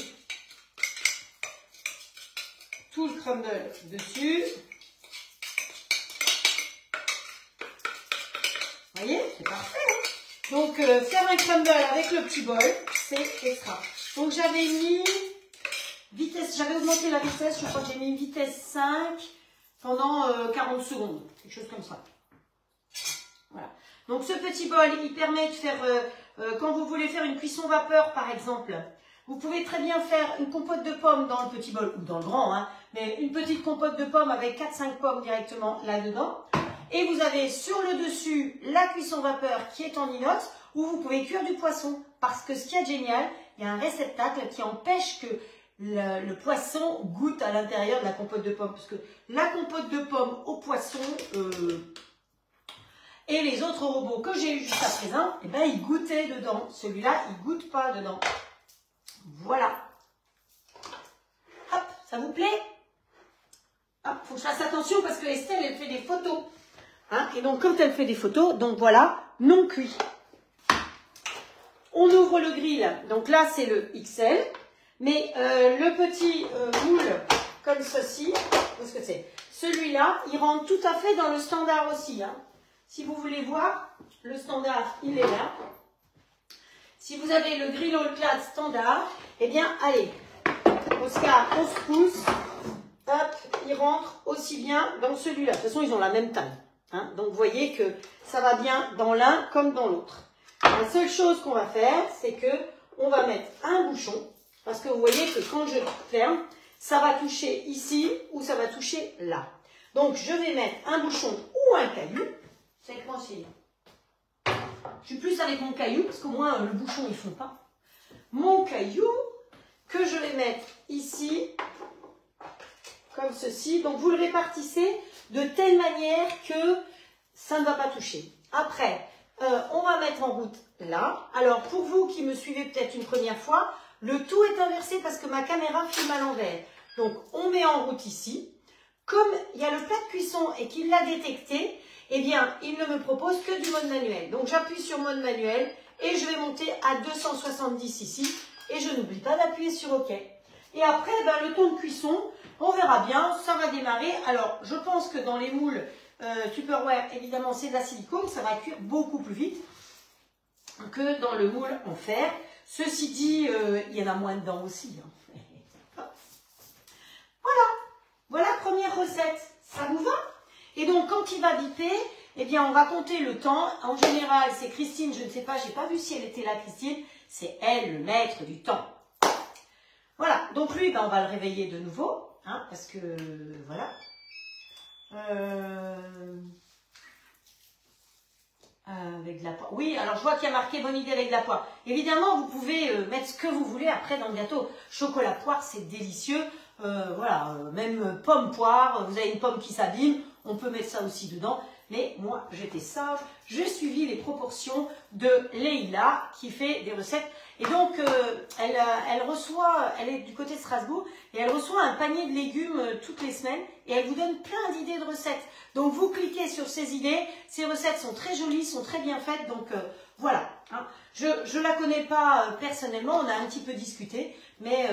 tout le crumble dessus. Vous voyez, c'est parfait. Hein, donc, faire un crumble avec le petit bol, c'est extra. Donc, j'avais mis vitesse, j'avais augmenté la vitesse, je crois que j'ai mis vitesse 5 pendant 40 secondes, quelque chose comme ça. Voilà. Donc, ce petit bol, il permet de faire, quand vous voulez faire une cuisson vapeur, par exemple, vous pouvez très bien faire une compote de pommes dans le petit bol, ou dans le grand, hein, mais une petite compote de pommes avec 4-5 pommes directement là-dedans. Et vous avez sur le dessus la cuisson vapeur qui est en inox, où vous pouvez cuire du poisson. Parce que ce qui est génial, il y a un réceptacle qui empêche que le poisson goûte à l'intérieur de la compote de pommes. Parce que la compote de pommes au poisson et les autres robots que j'ai eu jusqu'à présent, eh ben, ils goûtaient dedans. Celui-là, il ne goûte pas dedans. Voilà. Hop, ça vous plaît? Hop, faut que je fasse attention parce que Estelle, elle fait des photos. Hein, et donc, quand elle fait des photos, donc voilà, non cuit. On ouvre le grill. Donc là, c'est le XL. Mais le petit moule comme ceci, qu'est-ce que c'est? Celui-là, il rentre tout à fait dans le standard aussi. Hein. Si vous voulez voir, le standard, il est là. Si vous avez le grill all clad standard, eh bien, allez, Oscar, on se pousse. Hop, il rentre aussi bien dans celui-là. De toute façon, ils ont la même taille. Hein. Donc, vous voyez que ça va bien dans l'un comme dans l'autre. La seule chose qu'on va faire, c'est que on va mettre un bouchon. Parce que vous voyez que quand je ferme, ça va toucher ici ou ça va toucher là. Donc, je vais mettre un bouchon ou un caillou. C'est avec moi, c'est... Je suis plus avec mon caillou parce qu'au moins le bouchon, il ne fond pas. Mon caillou que je vais mettre ici, comme ceci. Donc, vous le répartissez de telle manière que ça ne va pas toucher. Après, on va mettre en route là. Alors, pour vous qui me suivez peut-être une première fois, le tout est inversé parce que ma caméra filme à l'envers. Donc, on met en route ici. Comme il y a le plat de cuisson et qu'il l'a détecté, eh bien, il ne me propose que du mode manuel. Donc, j'appuie sur mode manuel et je vais monter à 270 ici. Et je n'oublie pas d'appuyer sur OK. Et après, ben, le temps de cuisson, on verra bien, ça va démarrer. Alors, je pense que dans les moules Tupperware, évidemment, c'est de la silicone, ça va cuire beaucoup plus vite que dans le moule en fer. Ceci dit, il y en a moins dedans aussi. Hein. Voilà, voilà première recette. Ça vous va? Et donc, quand il va biper, eh bien, on va compter le temps. En général, c'est Christine, je ne sais pas, j'ai pas vu si elle était là, Christine. C'est elle, le maître du temps. Voilà, donc lui, ben, on va le réveiller de nouveau, hein, parce que, voilà. Avec de la poire. Oui, alors je vois qu'il y a marqué bonne idée avec de la poire. Évidemment, vous pouvez mettre ce que vous voulez après dans le gâteau. Chocolat poire, c'est délicieux. voilà, même pomme, poire, vous avez une pomme qui s'abîme, on peut mettre ça aussi dedans. Mais moi, j'étais sage, j'ai suivi les proportions de Leïla qui fait des recettes. Et donc, elle est du côté de Strasbourg, et elle reçoit un panier de légumes toutes les semaines, et elle vous donne plein d'idées de recettes. Donc, vous cliquez sur ces idées, ces recettes sont très jolies, sont très bien faites, donc voilà. Hein. Je ne la connais pas personnellement, on a un petit peu discuté, mais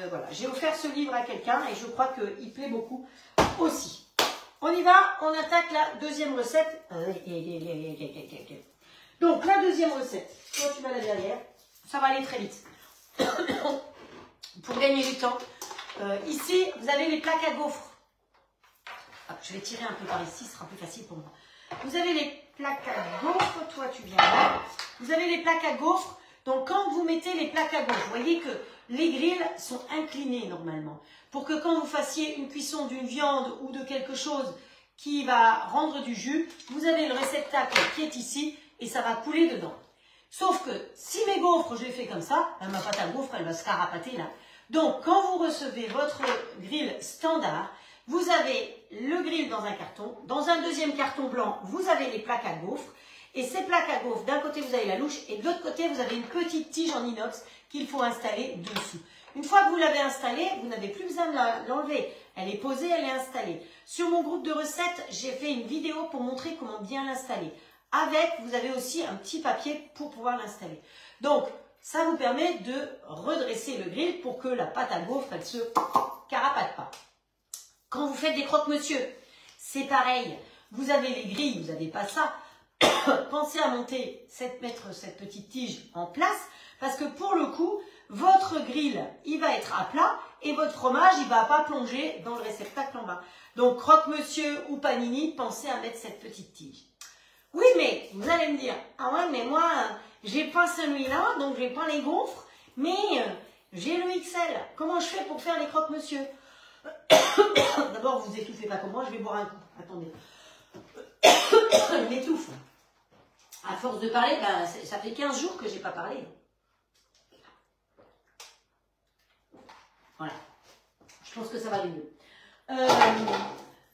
voilà, j'ai offert ce livre à quelqu'un, et je crois qu'il plaît beaucoup aussi. On y va, on attaque la deuxième recette. Donc, la deuxième recette, toi tu vas là derrière, ça va aller très vite. Pour gagner du temps, ici, vous avez les plaques à gaufres. Ah, je vais tirer un peu par ici, ce sera plus facile pour moi. Vous avez les plaques à gaufres, toi tu viens là. Vous avez les plaques à gaufres. Donc, quand vous mettez les plaques à gaufres, vous voyez que les grilles sont inclinées normalement. Pour que quand vous fassiez une cuisson d'une viande ou de quelque chose qui va rendre du jus, vous avez le réceptacle qui est ici et ça va couler dedans. Sauf que si mes gaufres, je les fais comme ça, ben ma pâte à gaufres, elle va se carapater là. Donc, quand vous recevez votre grille standard, vous avez le grill dans un carton. Dans un deuxième carton blanc, vous avez les plaques à gaufres. Et ces plaques à gaufres, d'un côté, vous avez la louche et de l'autre côté, vous avez une petite tige en inox qu'il faut installer dessous. Une fois que vous l'avez installée, vous n'avez plus besoin de l'enlever. Elle est posée, elle est installée. Sur mon groupe de recettes, j'ai fait une vidéo pour montrer comment bien l'installer. Avec, vous avez aussi un petit papier pour pouvoir l'installer. Donc, ça vous permet de redresser le grill pour que la pâte à gaufres, elle se carapate pas. Quand vous faites des croque-monsieur, c'est pareil. Vous avez les grilles, vous n'avez pas ça. Pensez à mettre cette petite tige en place parce que pour le coup, votre grill, il va être à plat et votre fromage, il ne va pas plonger dans le réceptacle en bas. Donc, croque-monsieur ou panini, pensez à mettre cette petite tige. Oui, mais vous allez me dire, ah ouais, mais moi, j'ai pas celui-là, donc j'ai pas les gaufres, mais j'ai le XL. Comment je fais pour faire les croque-monsieur? D'abord, vous étouffez pas comme moi, je vais boire un coup. Attendez. Je m'étouffe. À force de parler, ben, ça fait 15 jours que j'ai pas parlé. Voilà. Je pense que ça va aller mieux.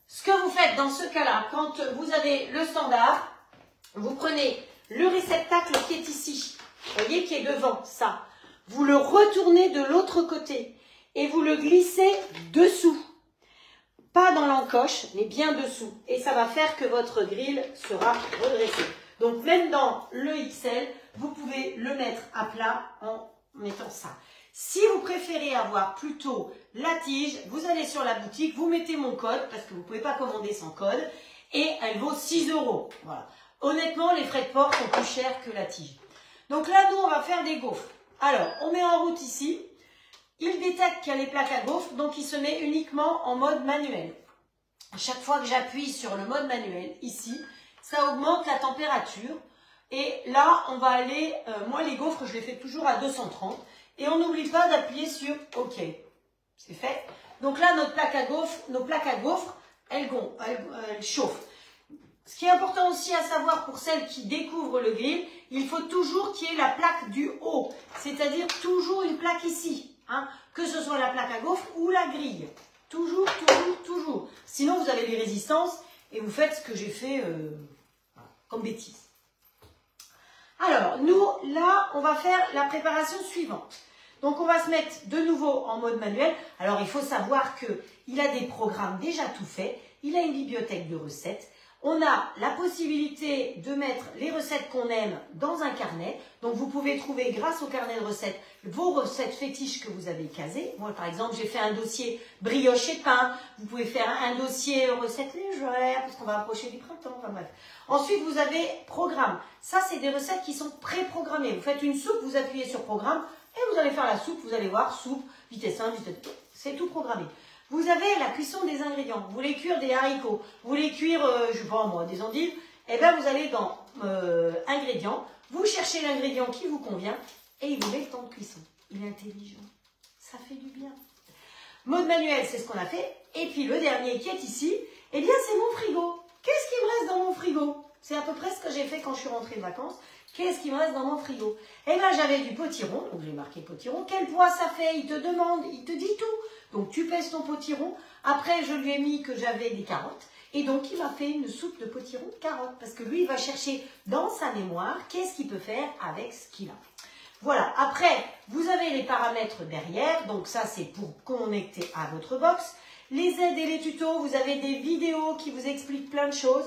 Ce que vous faites dans ce cas-là, quand vous avez le standard, vous prenez le réceptacle qui est ici, vous voyez, qui est devant, ça. Vous le retournez de l'autre côté et vous le glissez dessous. Pas dans l'encoche, mais bien dessous. Et ça va faire que votre grill sera redressé. Donc, même dans le XL, vous pouvez le mettre à plat en mettant ça. Si vous préférez avoir plutôt la tige, vous allez sur la boutique, vous mettez mon code, parce que vous ne pouvez pas commander sans code, et elle vaut 6 €. Voilà. Honnêtement, les frais de port sont plus chers que la tige. Donc là, nous, on va faire des gaufres. Alors, on met en route ici. Il détecte qu'il y a les plaques à gaufres, donc il se met uniquement en mode manuel. Chaque fois que j'appuie sur le mode manuel, ici, ça augmente la température. Et là, on va aller, moi les gaufres, je les fais toujours à 230. Et on n'oublie pas d'appuyer sur OK. C'est fait. Donc là, nos plaques à gaufres, elles chauffent. Ce qui est important aussi à savoir pour celles qui découvrent le grill, il faut toujours qu'il y ait la plaque du haut. C'est-à-dire toujours une plaque ici. Hein, que ce soit la plaque à gaufres ou la grille. Toujours, toujours, toujours. Sinon, vous avez des résistances et vous faites ce que j'ai fait comme bêtise. Alors, nous, là, on va faire la préparation suivante. Donc, on va se mettre de nouveau en mode manuel. Alors, il faut savoir qu'il a des programmes déjà tout faits. Il a une bibliothèque de recettes. On a la possibilité de mettre les recettes qu'on aime dans un carnet. Donc, vous pouvez trouver, grâce au carnet de recettes, vos recettes fétiches que vous avez casées. Moi, par exemple, j'ai fait un dossier brioche et pain. Vous pouvez faire un dossier recettes légères, parce qu'on va approcher du printemps. Enfin, bref. Ensuite, vous avez programme. Ça, c'est des recettes qui sont pré-programmées. Vous faites une soupe, vous appuyez sur programme, et vous allez faire la soupe. Vous allez voir, soupe, vitesse 1, vitesse 2. C'est tout programmé. Vous avez la cuisson des ingrédients. Vous voulez cuire des haricots, vous voulez cuire, je sais pas moi, des endives. Eh bien, vous allez dans ingrédients, vous cherchez l'ingrédient qui vous convient et il vous met le temps de cuisson. Il est intelligent. Ça fait du bien. Mode manuel, c'est ce qu'on a fait. Et puis le dernier qui est ici, eh bien, c'est mon frigo. Qu'est-ce qui me reste dans mon frigo? C'est à peu près ce que j'ai fait quand je suis rentrée de vacances. Qu'est-ce qui me reste dans mon frigo? Eh bien, j'avais du potiron, donc j'ai marqué potiron. Quel poids ça fait? Il te demande, il te dit tout. Donc, tu pèses ton potiron. Après, je lui ai mis que j'avais des carottes. Et donc, il m'a fait une soupe de potiron de carottes. Parce que lui, il va chercher dans sa mémoire qu'est-ce qu'il peut faire avec ce qu'il a. Voilà. Après, vous avez les paramètres derrière. Donc, ça, c'est pour connecter à votre box. Les aides et les tutos, vous avez des vidéos qui vous expliquent plein de choses.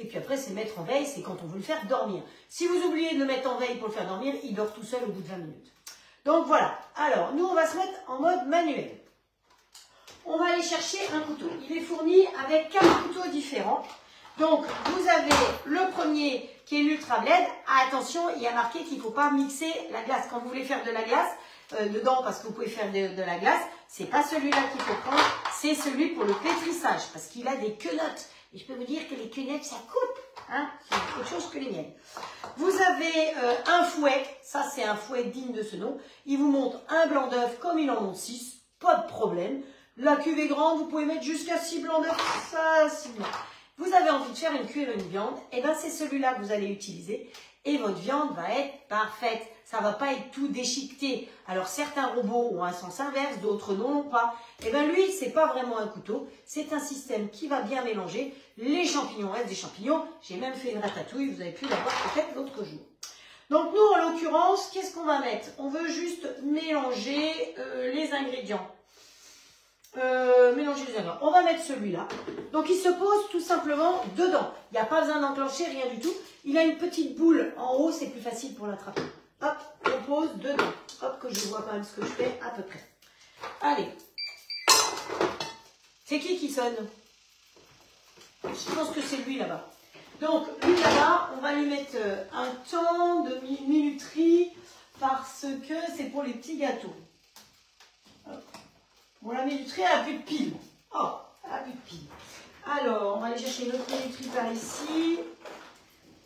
Et puis après, c'est mettre en veille, c'est quand on veut le faire dormir. Si vous oubliez de le mettre en veille pour le faire dormir, il dort tout seul au bout de 20 minutes. Donc voilà. Alors, nous, on va se mettre en mode manuel. On va aller chercher un couteau. Il est fourni avec 4 couteaux différents. Donc, vous avez le premier qui est l'Ultra Blade. Attention, il y a marqué qu'il ne faut pas mixer la glace. Quand vous voulez faire de la glace, dedans, parce que vous pouvez faire de la glace, c'est pas celui-là qu'il faut prendre, c'est celui pour le pétrissage, parce qu'il a des quenottes. Et je peux vous dire que les quenottes, ça coupe. Hein, c'est autre chose que les miennes. Vous avez un fouet. Ça, c'est un fouet digne de ce nom. Il vous montre un blanc d'œuf comme il en montre 6. Pas de problème. La cuve est grande. Vous pouvez mettre jusqu'à 6 blancs d'œuf facilement. Vous avez envie de faire une cuve et une viande. Et bien, c'est celui-là que vous allez utiliser. Et votre viande va être parfaite. Ça ne va pas être tout déchiqueté. Alors, certains robots ont un sens inverse, d'autres n'ont pas. Et bien, lui, ce n'est pas vraiment un couteau. C'est un système qui va bien mélanger. Les champignons restent des champignons. J'ai même fait une ratatouille. Vous avez pu l'avoir peut-être l'autre jour. Donc, nous, en l'occurrence, qu'est-ce qu'on va mettre? On veut juste mélanger les ingrédients. Mélanger les ingrédients. On va mettre celui-là. Donc, il se pose tout simplement dedans. Il n'y a pas besoin d'enclencher, rien du tout. Il a une petite boule en haut. C'est plus facile pour l'attraper. Hop, on pose dedans. Hop, que je vois quand même ce que je fais à peu près. Allez. C'est qui sonne? Je pense que c'est lui là-bas. Donc, lui là-bas, on va lui mettre un temps de minuterie parce que c'est pour les petits gâteaux. Hop. Bon, la minuterie, elle n'a plus de pile. Oh, elle n'a plus de pile. Alors, on va aller chercher notre minuterie par ici.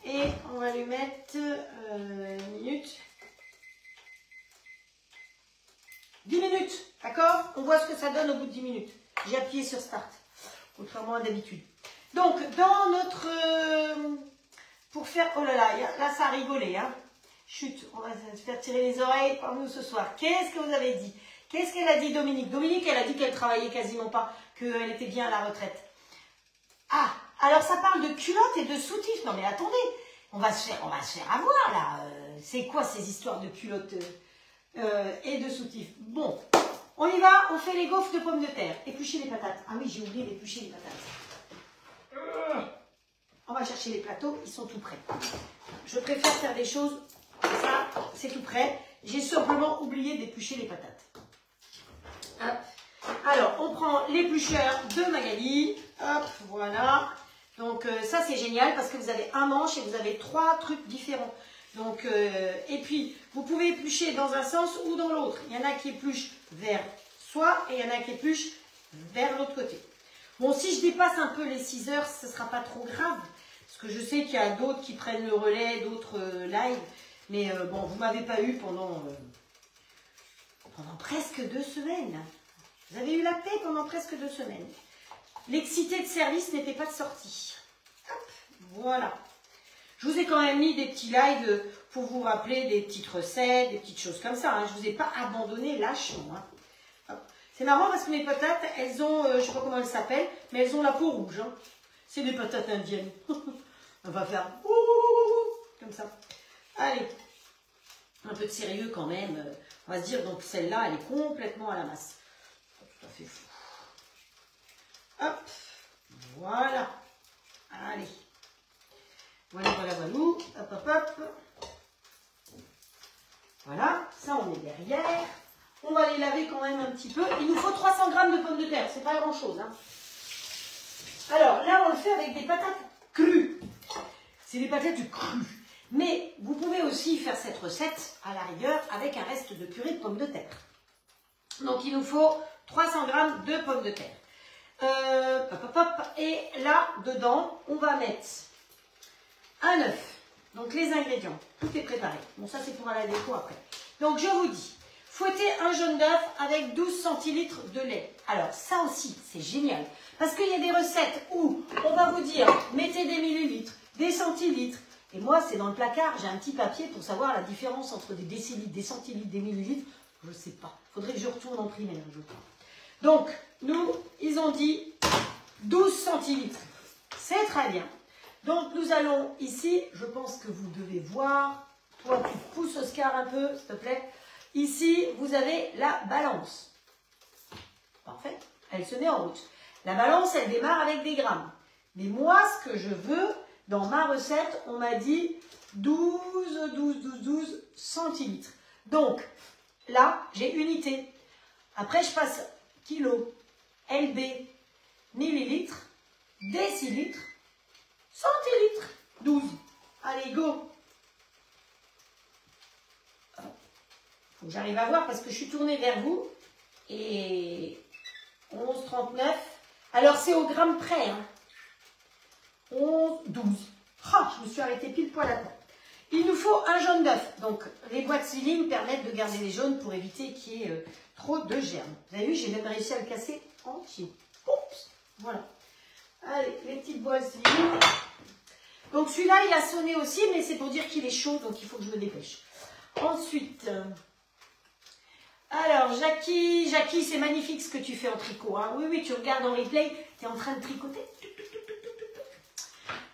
Et on va lui mettre une minute. 10 minutes, d'accord? On voit ce que ça donne au bout de 10 minutes. J'ai appuyé sur Start, contrairement à d'habitude. Donc, dans notre... pour faire... Oh là là, là ça a rigolé, hein. Chut, on va se faire tirer les oreilles par nous ce soir. Qu'est-ce que vous avez dit? Qu'est-ce qu'elle a dit, Dominique? Dominique, elle a dit qu'elle travaillait quasiment pas, qu'elle était bien à la retraite. Ah, alors ça parle de culottes et de soutifs. Non mais attendez, on va se faire avoir là. C'est quoi ces histoires de culottes et de soutifs? Bon, on y va, on fait les gaufres de pommes de terre. Éplucher les patates. Ah oui, j'ai oublié d'éplucher les patates. On va chercher les plateaux, ils sont tout prêts. Je préfère faire des choses comme ça, c'est tout prêt. J'ai simplement oublié d'éplucher les patates. Hop. Alors, on prend l'éplucheur de Magali. Hop, voilà. Donc, ça, c'est génial parce que vous avez un manche et vous avez 3 trucs différents. Donc, et puis, vous pouvez éplucher dans un sens ou dans l'autre. Il y en a qui épluchent vers soi et il y en a qui épluchent vers l'autre côté. Bon, si je dépasse un peu les 6 heures, ce ne sera pas trop grave. Parce que je sais qu'il y a d'autres qui prennent le relais, d'autres live. Mais bon, vous ne m'avez pas eu pendant presque 2 semaines. Vous avez eu la paix pendant presque 2 semaines. L'excité de service n'était pas de sortie. Hop, voilà. Je vous ai quand même mis des petits lives pour vous rappeler des petites recettes, des petites choses comme ça. Hein. Je ne vous ai pas abandonné lâchement. Hein. C'est marrant parce que mes patates, elles ont, je ne sais pas comment elles s'appellent, mais elles ont la peau rouge. Hein. C'est des patates indiennes. On va faire comme ça. Allez, un peu de sérieux quand même. On va se dire, donc celle-là, elle est complètement à la masse. Tout à fait fou. Hop, voilà. Allez. Voilà, voilà, voilà. Hop, hop, hop. Voilà, ça on est derrière. On va les laver quand même un petit peu. Il nous faut 300 g de pommes de terre, c'est pas grand chose. Hein. Alors là, on le fait avec des patates crues. C'est des patates crues. Mais vous pouvez aussi faire cette recette, à la rigueur, avec un reste de purée de pommes de terre. Donc il nous faut 300 g de pommes de terre. Hop, hop, hop. Et là, dedans, on va mettre un œuf. Donc les ingrédients, tout est préparé. Bon, ça c'est pour la déco après. Donc je vous dis, fouettez un jaune d'œuf avec 12 centilitres de lait. Alors ça aussi, c'est génial. Parce qu'il y a des recettes où on va vous dire, mettez des millilitres, des centilitres, Et moi, c'est dans le placard, j'ai un petit papier pour savoir la différence entre des décilitres, des centilitres, des millilitres. Je ne sais pas. Il faudrait que je retourne en primaire, je crois. Donc, nous, ils ont dit 12 centilitres. C'est très bien. Donc, nous allons ici, je pense que vous devez voir. Toi, tu pousses Oscar un peu, s'il te plaît. Ici, vous avez la balance. Parfait. Elle se met en route. La balance, elle démarre avec des grammes. Mais moi, ce que je veux, dans ma recette, on m'a dit 12 centilitres. Donc, là, j'ai unité. Après, je passe kilo, LB, millilitres, décilitres, centilitres. 12. Allez, go. Faut que j'arrive à voir parce que je suis tournée vers vous. Et 11,39. Alors, c'est au gramme près. Hein. 11, 12. Ah, je me suis arrêtée pile poil à temps. Il nous faut un jaune d'œuf. Donc, les boîtes Siline permettent de garder les jaunes pour éviter qu'il y ait trop de germes. Vous avez vu, j'ai même réussi à le casser entier. Oups, voilà. Allez, les petites boîtes Siline. Donc, celui-là, il a sonné aussi, mais c'est pour dire qu'il est chaud, donc il faut que je me dépêche. Ensuite, alors, Jackie, c'est magnifique ce que tu fais en tricot. Hein. Oui, tu regardes en replay, tu es en train de tricoter.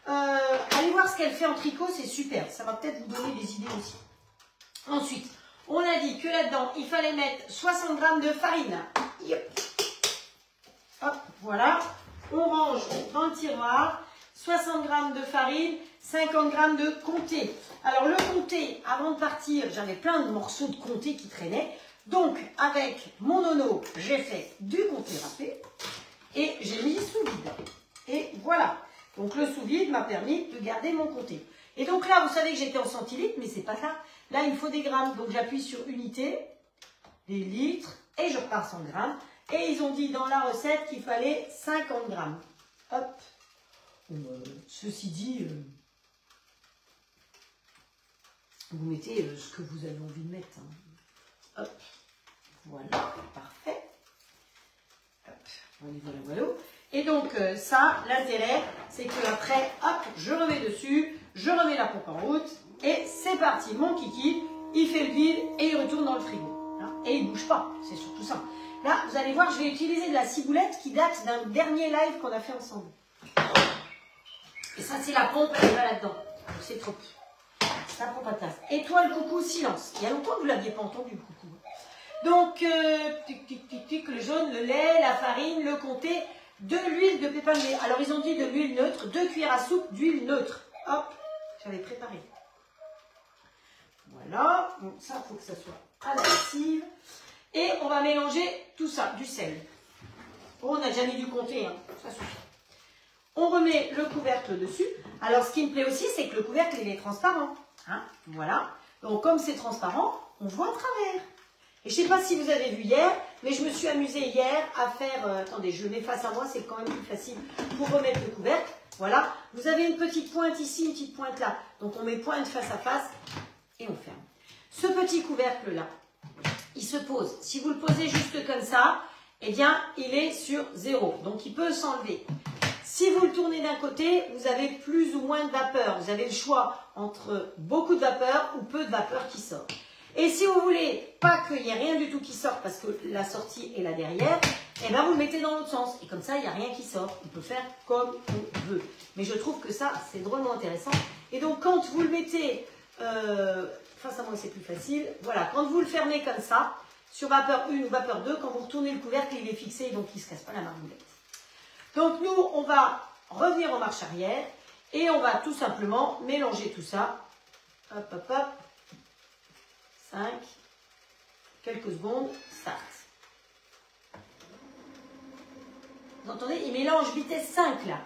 Allez voir ce qu'elle fait en tricot, c'est super. Ça va peut-être vous donner des idées aussi. Ensuite, on a dit que là-dedans, il fallait mettre 60 g de farine. Yep. Hop, voilà. On range dans le tiroir. 60 g de farine, 50 g de comté. Alors, le comté, avant de partir, j'avais plein de morceaux de comté qui traînaient. Donc, avec mon nono, j'ai fait du comté râpé et j'ai mis sous vide. Et voilà. Donc, le sous-vide m'a permis de garder mon comté. Et donc là, vous savez que j'étais en centilitres, mais c'est pas ça. Là, il me faut des grammes. Donc, j'appuie sur unité, des litres, et je repars 100 grammes. Et ils ont dit dans la recette qu'il fallait 50 grammes. Hop. Ceci dit, vous mettez ce que vous avez envie de mettre. Hein. Hop. Voilà, parfait. Hop. Voilà. Et donc, ça, l'intérêt, c'est que après, hop, je remets dessus, je remets la pompe en route, et c'est parti. Mon kiki, il fait le vide et il retourne dans le frigo. Hein, et il ne bouge pas, c'est surtout ça. Là, vous allez voir, je vais utiliser de la ciboulette qui date d'un dernier live qu'on a fait ensemble. Et ça, c'est la pompe, elle va là-dedans. C'est trop. C'est la pompe à tasse. Et toi, le coucou, silence. Il y a longtemps que vous ne l'aviez pas entendu, le coucou. Donc, le jaune, le lait, la farine, le comté, de l'huile de pépin de lait. Alors, ils ont dit de l'huile neutre, 2 cuillères à soupe d'huile neutre. Hop, j'avais préparé. Voilà. Donc, ça, il faut que ça soit à la lessive. Et on va mélanger tout ça, du sel. Oh, on a déjà mis du comté, hein. Ça suffit. On remet le couvercle dessus. Alors, ce qui me plaît aussi, c'est que le couvercle, il est transparent. Hein, voilà. Donc, comme c'est transparent, on voit à travers. Et je ne sais pas si vous avez vu hier, mais je me suis amusée hier à faire... attendez, je le mets face à moi, c'est quand même plus facile pour remettre le couvercle. Voilà. Vous avez une petite pointe ici, une petite pointe là. Donc, on met pointe face à face et on ferme. Ce petit couvercle-là, il se pose. Si vous le posez juste comme ça, eh bien, il est sur 0. Donc, il peut s'enlever. Si vous le tournez d'un côté, vous avez plus ou moins de vapeur. Vous avez le choix entre beaucoup de vapeur ou peu de vapeur qui sort. Et si vous voulez pas qu'il n'y ait rien du tout qui sort parce que la sortie est là derrière, eh bien vous le mettez dans l'autre sens. Et comme ça, il n'y a rien qui sort. On peut faire comme on veut. Mais je trouve que ça, c'est drôlement intéressant. Et donc, quand vous le mettez face à moi, c'est plus facile. Voilà, quand vous le fermez comme ça, sur vapeur 1 ou vapeur 2, quand vous retournez le couvercle, il est fixé, donc il ne se casse pas la marmoulette. Donc nous, on va revenir en marche arrière et on va tout simplement mélanger tout ça. Hop, hop, hop. 5, quelques secondes, start. Vous entendez? Il mélange vitesse 5 là.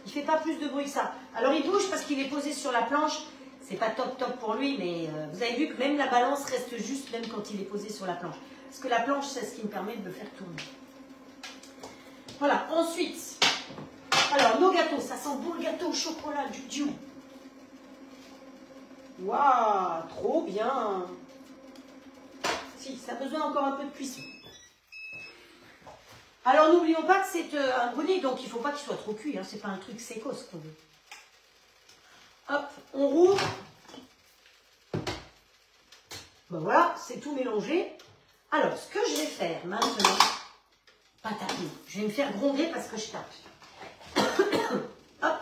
Il ne fait pas plus de bruit que ça. Alors il bouge parce qu'il est posé sur la planche. C'est pas top pour lui, mais vous avez vu que même la balance reste juste même quand il est posé sur la planche. Parce que la planche, c'est ce qui me permet de le faire tourner. Voilà, ensuite, alors nos gâteaux, ça sent bon le gâteau au chocolat du Dieu. Waouh, trop bien. Si, ça a besoin encore un peu de cuisson. Alors n'oublions pas que c'est un brownie, donc il ne faut pas qu'il soit trop cuit, hein, c'est pas un truc sécos qu'on veut. Hop, on rouvre. Ben voilà, c'est tout mélangé. Alors, ce que je vais faire maintenant, pas taper, je vais me faire gronder parce que je tape. Hop,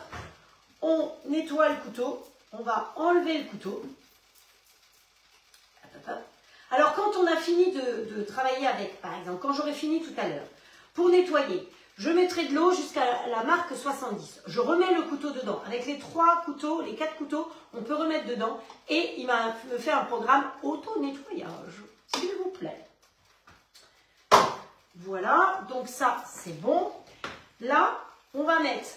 on nettoie le couteau, on va enlever le couteau. Hop, hop, hop. Alors, quand on a fini de travailler avec, par exemple, quand j'aurai fini tout à l'heure, pour nettoyer, je mettrai de l'eau jusqu'à la marque 70. Je remets le couteau dedans. Avec les 3 couteaux, les 4 couteaux, on peut remettre dedans. Et il m'a fait un programme auto-nettoyage, s'il vous plaît. Voilà, donc ça, c'est bon. Là, on va mettre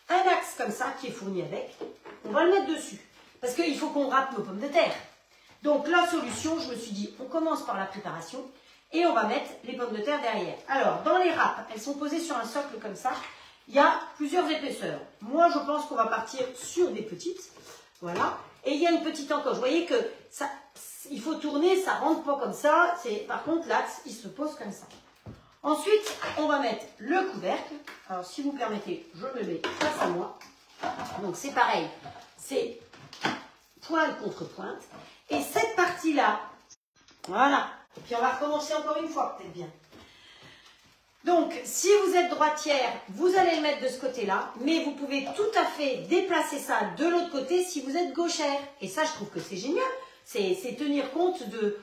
un axe comme ça, qui est fourni avec. On va le mettre dessus. Parce qu'il faut qu'on râpe nos pommes de terre. Donc, la solution, je me suis dit, on commence par la préparation. Et on va mettre les pommes de terre derrière. Alors, dans les râpes, elles sont posées sur un socle comme ça. Il y a plusieurs épaisseurs. Moi, je pense qu'on va partir sur des petites. Voilà. Et il y a une petite encoche. Vous voyez que ça, il faut tourner, ça ne rentre pas comme ça. Par contre, l'axe, il se pose comme ça. Ensuite, on va mettre le couvercle. Alors, si vous permettez, je me mets face à moi. Donc, c'est pareil. C'est pointe contre pointe. Et cette partie-là, voilà. Et puis on va recommencer encore une fois, peut-être bien. Donc, si vous êtes droitière, vous allez le mettre de ce côté-là, mais vous pouvez tout à fait déplacer ça de l'autre côté si vous êtes gauchère. Et ça, je trouve que c'est génial. C'est tenir compte de,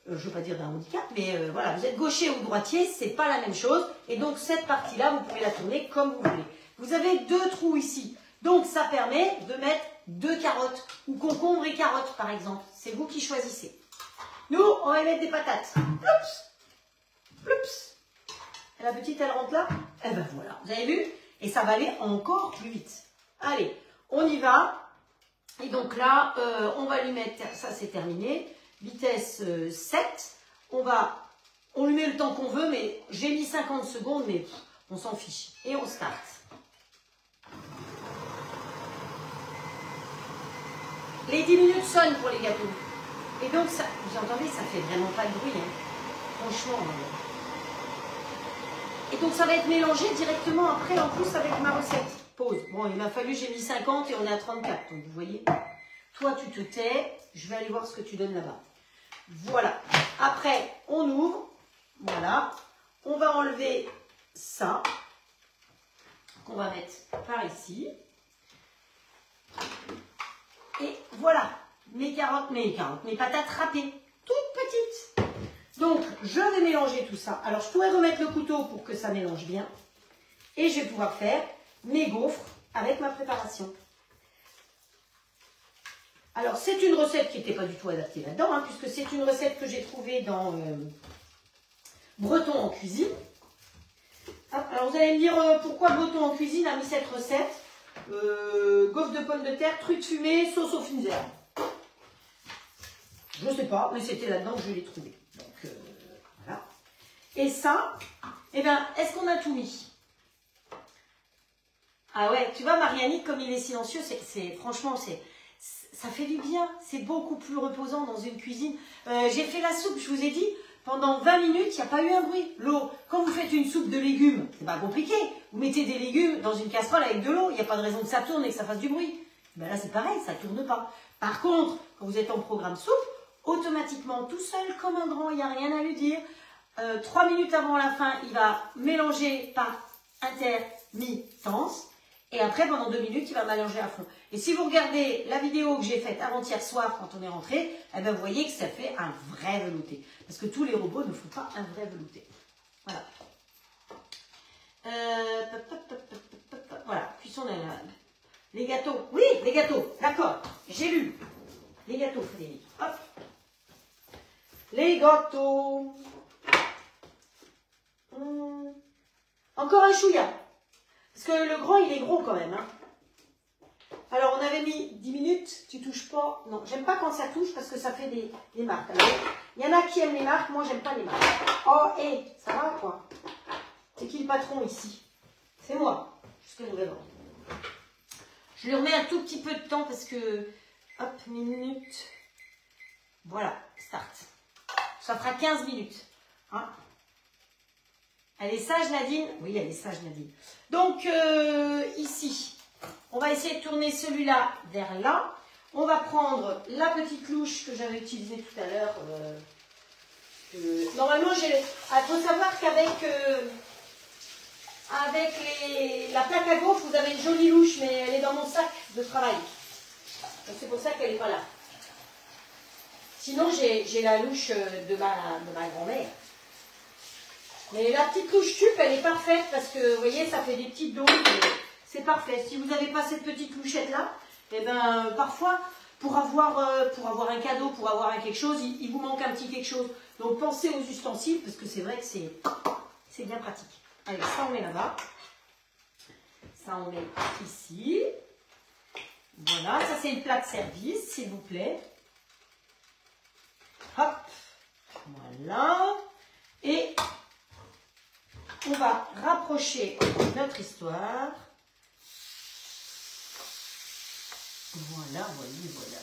je ne veux pas dire d'un handicap, mais voilà, vous êtes gaucher ou droitier, c'est pas la même chose. Et donc, cette partie-là, vous pouvez la tourner comme vous voulez. Vous avez 2 trous ici. Donc, ça permet de mettre 2 carottes, ou concombre et carottes, par exemple. C'est vous qui choisissez. Nous, on va mettre des patates. Ploups, ploups. Et la petite, elle rentre là. Eh ben voilà, vous avez vu? Et ça va aller encore plus vite. Allez, on y va. Et donc là, on va lui mettre, ça c'est terminé, vitesse 7. On lui met le temps qu'on veut, mais j'ai mis 50 secondes, mais on s'en fiche. Et on start. Les 10 minutes sonnent pour les gâteaux. Et donc, ça, vous entendez, ça fait vraiment pas de bruit, hein. Franchement. Et donc, ça va être mélangé directement après, en plus, avec ma recette. Pause. Bon, il m'a fallu, j'ai mis 50 et on est à 34. Donc, vous voyez, toi, tu te tais. Je vais aller voir ce que tu donnes là-bas. Voilà. Après, on ouvre. Voilà. On va enlever ça, qu'on va mettre par ici. Et voilà. Mes patates râpées, toutes petites. Donc, je vais mélanger tout ça. Alors, je pourrais remettre le couteau pour que ça mélange bien. Et je vais pouvoir faire mes gaufres avec ma préparation. Alors, c'est une recette qui n'était pas du tout adaptée là-dedans, hein, puisque c'est une recette que j'ai trouvée dans Breton en cuisine. Alors, vous allez me dire pourquoi Breton en cuisine a mis cette recette. Gaufres de pommes de terre, truite fumée, sauce aux fines herbes. Je ne sais pas, mais c'était là-dedans que je l'ai trouvé. Donc, voilà. Et ça, eh bien, est-ce qu'on a tout mis? Ah ouais, tu vois, Marianne, comme il est silencieux, franchement, ça fait du bien. C'est beaucoup plus reposant dans une cuisine. J'ai fait la soupe, je vous ai dit, pendant 20 minutes, il n'y a pas eu un bruit. L'eau, quand vous faites une soupe de légumes, c'est pas compliqué. Vous mettez des légumes dans une casserole avec de l'eau, il n'y a pas de raison que ça tourne et que ça fasse du bruit. Ben là, c'est pareil, ça ne tourne pas. Par contre, quand vous êtes en programme soupe, automatiquement, tout seul, comme un grand, il n'y a rien à lui dire. 3 minutes avant la fin, il va mélanger par intermittence. Et après, pendant 2 minutes, il va mélanger à fond. Et si vous regardez la vidéo que j'ai faite avant-hier soir, quand on est rentré, eh ben, vous voyez que ça fait un vrai velouté. Parce que tous les robots ne font pas un vrai velouté. Voilà. Voilà, cuisson les gâteaux. Oui, les gâteaux, d'accord. J'ai lu. Les gâteaux, Frédéric. Hop. Les gâteaux. Encore un chouïa. Parce que le grand, il est gros quand même. Hein. Alors, on avait mis 10 minutes. Tu touches pas. Non, j'aime pas quand ça touche parce que ça fait des marques. Alors, il y en a qui aiment les marques. Moi, j'aime pas les marques. Oh, hé, ça va quoi? C'est qui le patron ici? C'est moi. Jusqu'à nouvel ordre. Je lui remets un tout petit peu de temps parce que... Hop, minutes. Voilà, start. Ça fera 15 minutes. Hein? Elle est sage, Nadine? Oui, elle est sage, Nadine. Donc, ici, On va essayer de tourner celui-là vers là. On va prendre la petite louche que j'avais utilisée tout à l'heure. Normalement, il faut savoir qu'avec la plaque à gaufre, vous avez une jolie louche, mais elle est dans mon sac de travail. Donc c'est pour ça qu'elle n'est pas là. Sinon, j'ai la louche de ma grand-mère. Mais la petite louche tube, elle est parfaite parce que, vous voyez, ça fait des petites doses. C'est parfait. Si vous n'avez pas cette petite louchette-là, eh ben, parfois, pour avoir un cadeau, pour avoir quelque chose, il vous manque un petit quelque chose. Donc, pensez aux ustensiles parce que c'est vrai que c'est bien pratique. Allez, ça, on met là-bas. Ça, on met ici. Voilà, ça, c'est une plaque service, s'il vous plaît. Hop, voilà. Et on va rapprocher notre histoire. Voilà, voilà.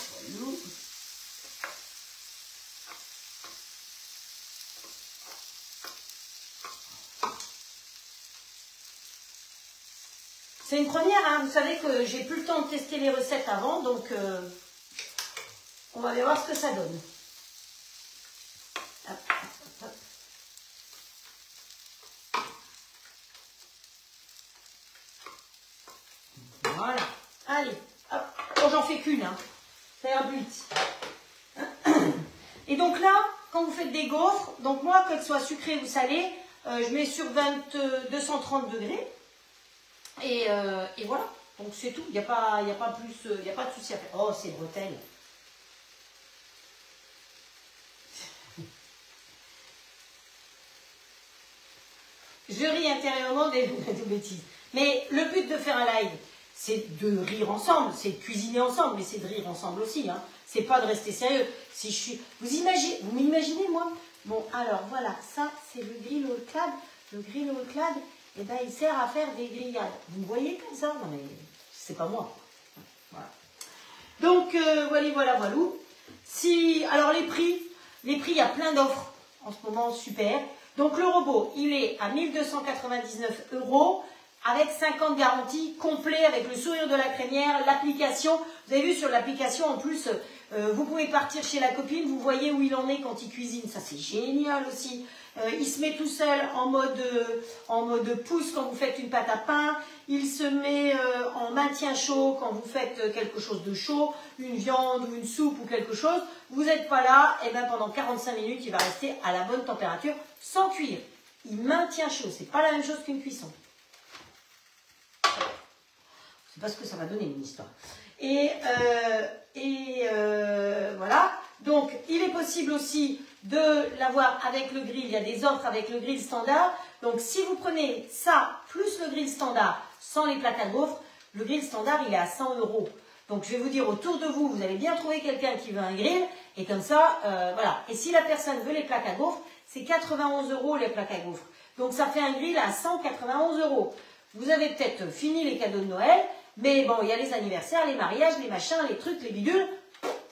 C'est une première, hein. Vous savez que j'ai plus le temps de tester les recettes avant, donc on va aller voir ce que ça donne. Hop, hop, hop. Voilà, allez, hop. Oh, j'en fais qu'une, hein. Ça ira plus vite. Et donc là, quand vous faites des gaufres, donc moi, qu'elles soient sucrées ou salées, je mets sur 230 degrés. Et voilà, donc c'est tout, il n'y a pas plus, il n'y a pas de souci à faire. Oh, c'est bretelles. Je ris intérieurement des bêtises. Mais le but de faire un live, c'est de rire ensemble, c'est de cuisiner ensemble, mais c'est de rire ensemble aussi. Hein. C'est pas de rester sérieux. Si je suis, vous m'imaginez, moi? Bon, alors voilà, ça c'est le grill all clad. Le grill all clad, eh ben, il sert à faire des grillades. Vous me voyez comme ça? Non mais c'est pas moi. Voilà. Donc voilà. Alors les prix, il y a plein d'offres en ce moment, super. Donc le robot, il est à 1299 € avec 50 garanties, complet avec le sourire de la crémière, l'application. Vous avez vu sur l'application en plus, vous pouvez partir chez la copine, vous voyez où il en est quand il cuisine, ça c'est génial aussi. Il se met tout seul en mode pouce quand vous faites une pâte à pain. Il se met en maintien chaud quand vous faites quelque chose de chaud, une viande ou une soupe ou quelque chose. Vous n'êtes pas là, et bien pendant 45 minutes, il va rester à la bonne température sans cuire. Il maintient chaud, c'est pas la même chose qu'une cuisson. C'est pas ce que ça va donner une histoire. Voilà. Donc, il est possible aussi de l'avoir avec le grill. Il y a des offres avec le grill standard. Donc, si vous prenez ça plus le grill standard sans les plaques à gaufres, le grill standard, il est à 100 €. Donc, je vais vous dire autour de vous, vous allez bien trouver quelqu'un qui veut un grill. Et comme ça, voilà. Et si la personne veut les plaques à gaufres, c'est 91 € les plaques à gaufres. Donc, ça fait un grill à 191 €. Vous avez peut-être fini les cadeaux de Noël. Mais bon, il y a les anniversaires, les mariages, les machins, les trucs, les bidules.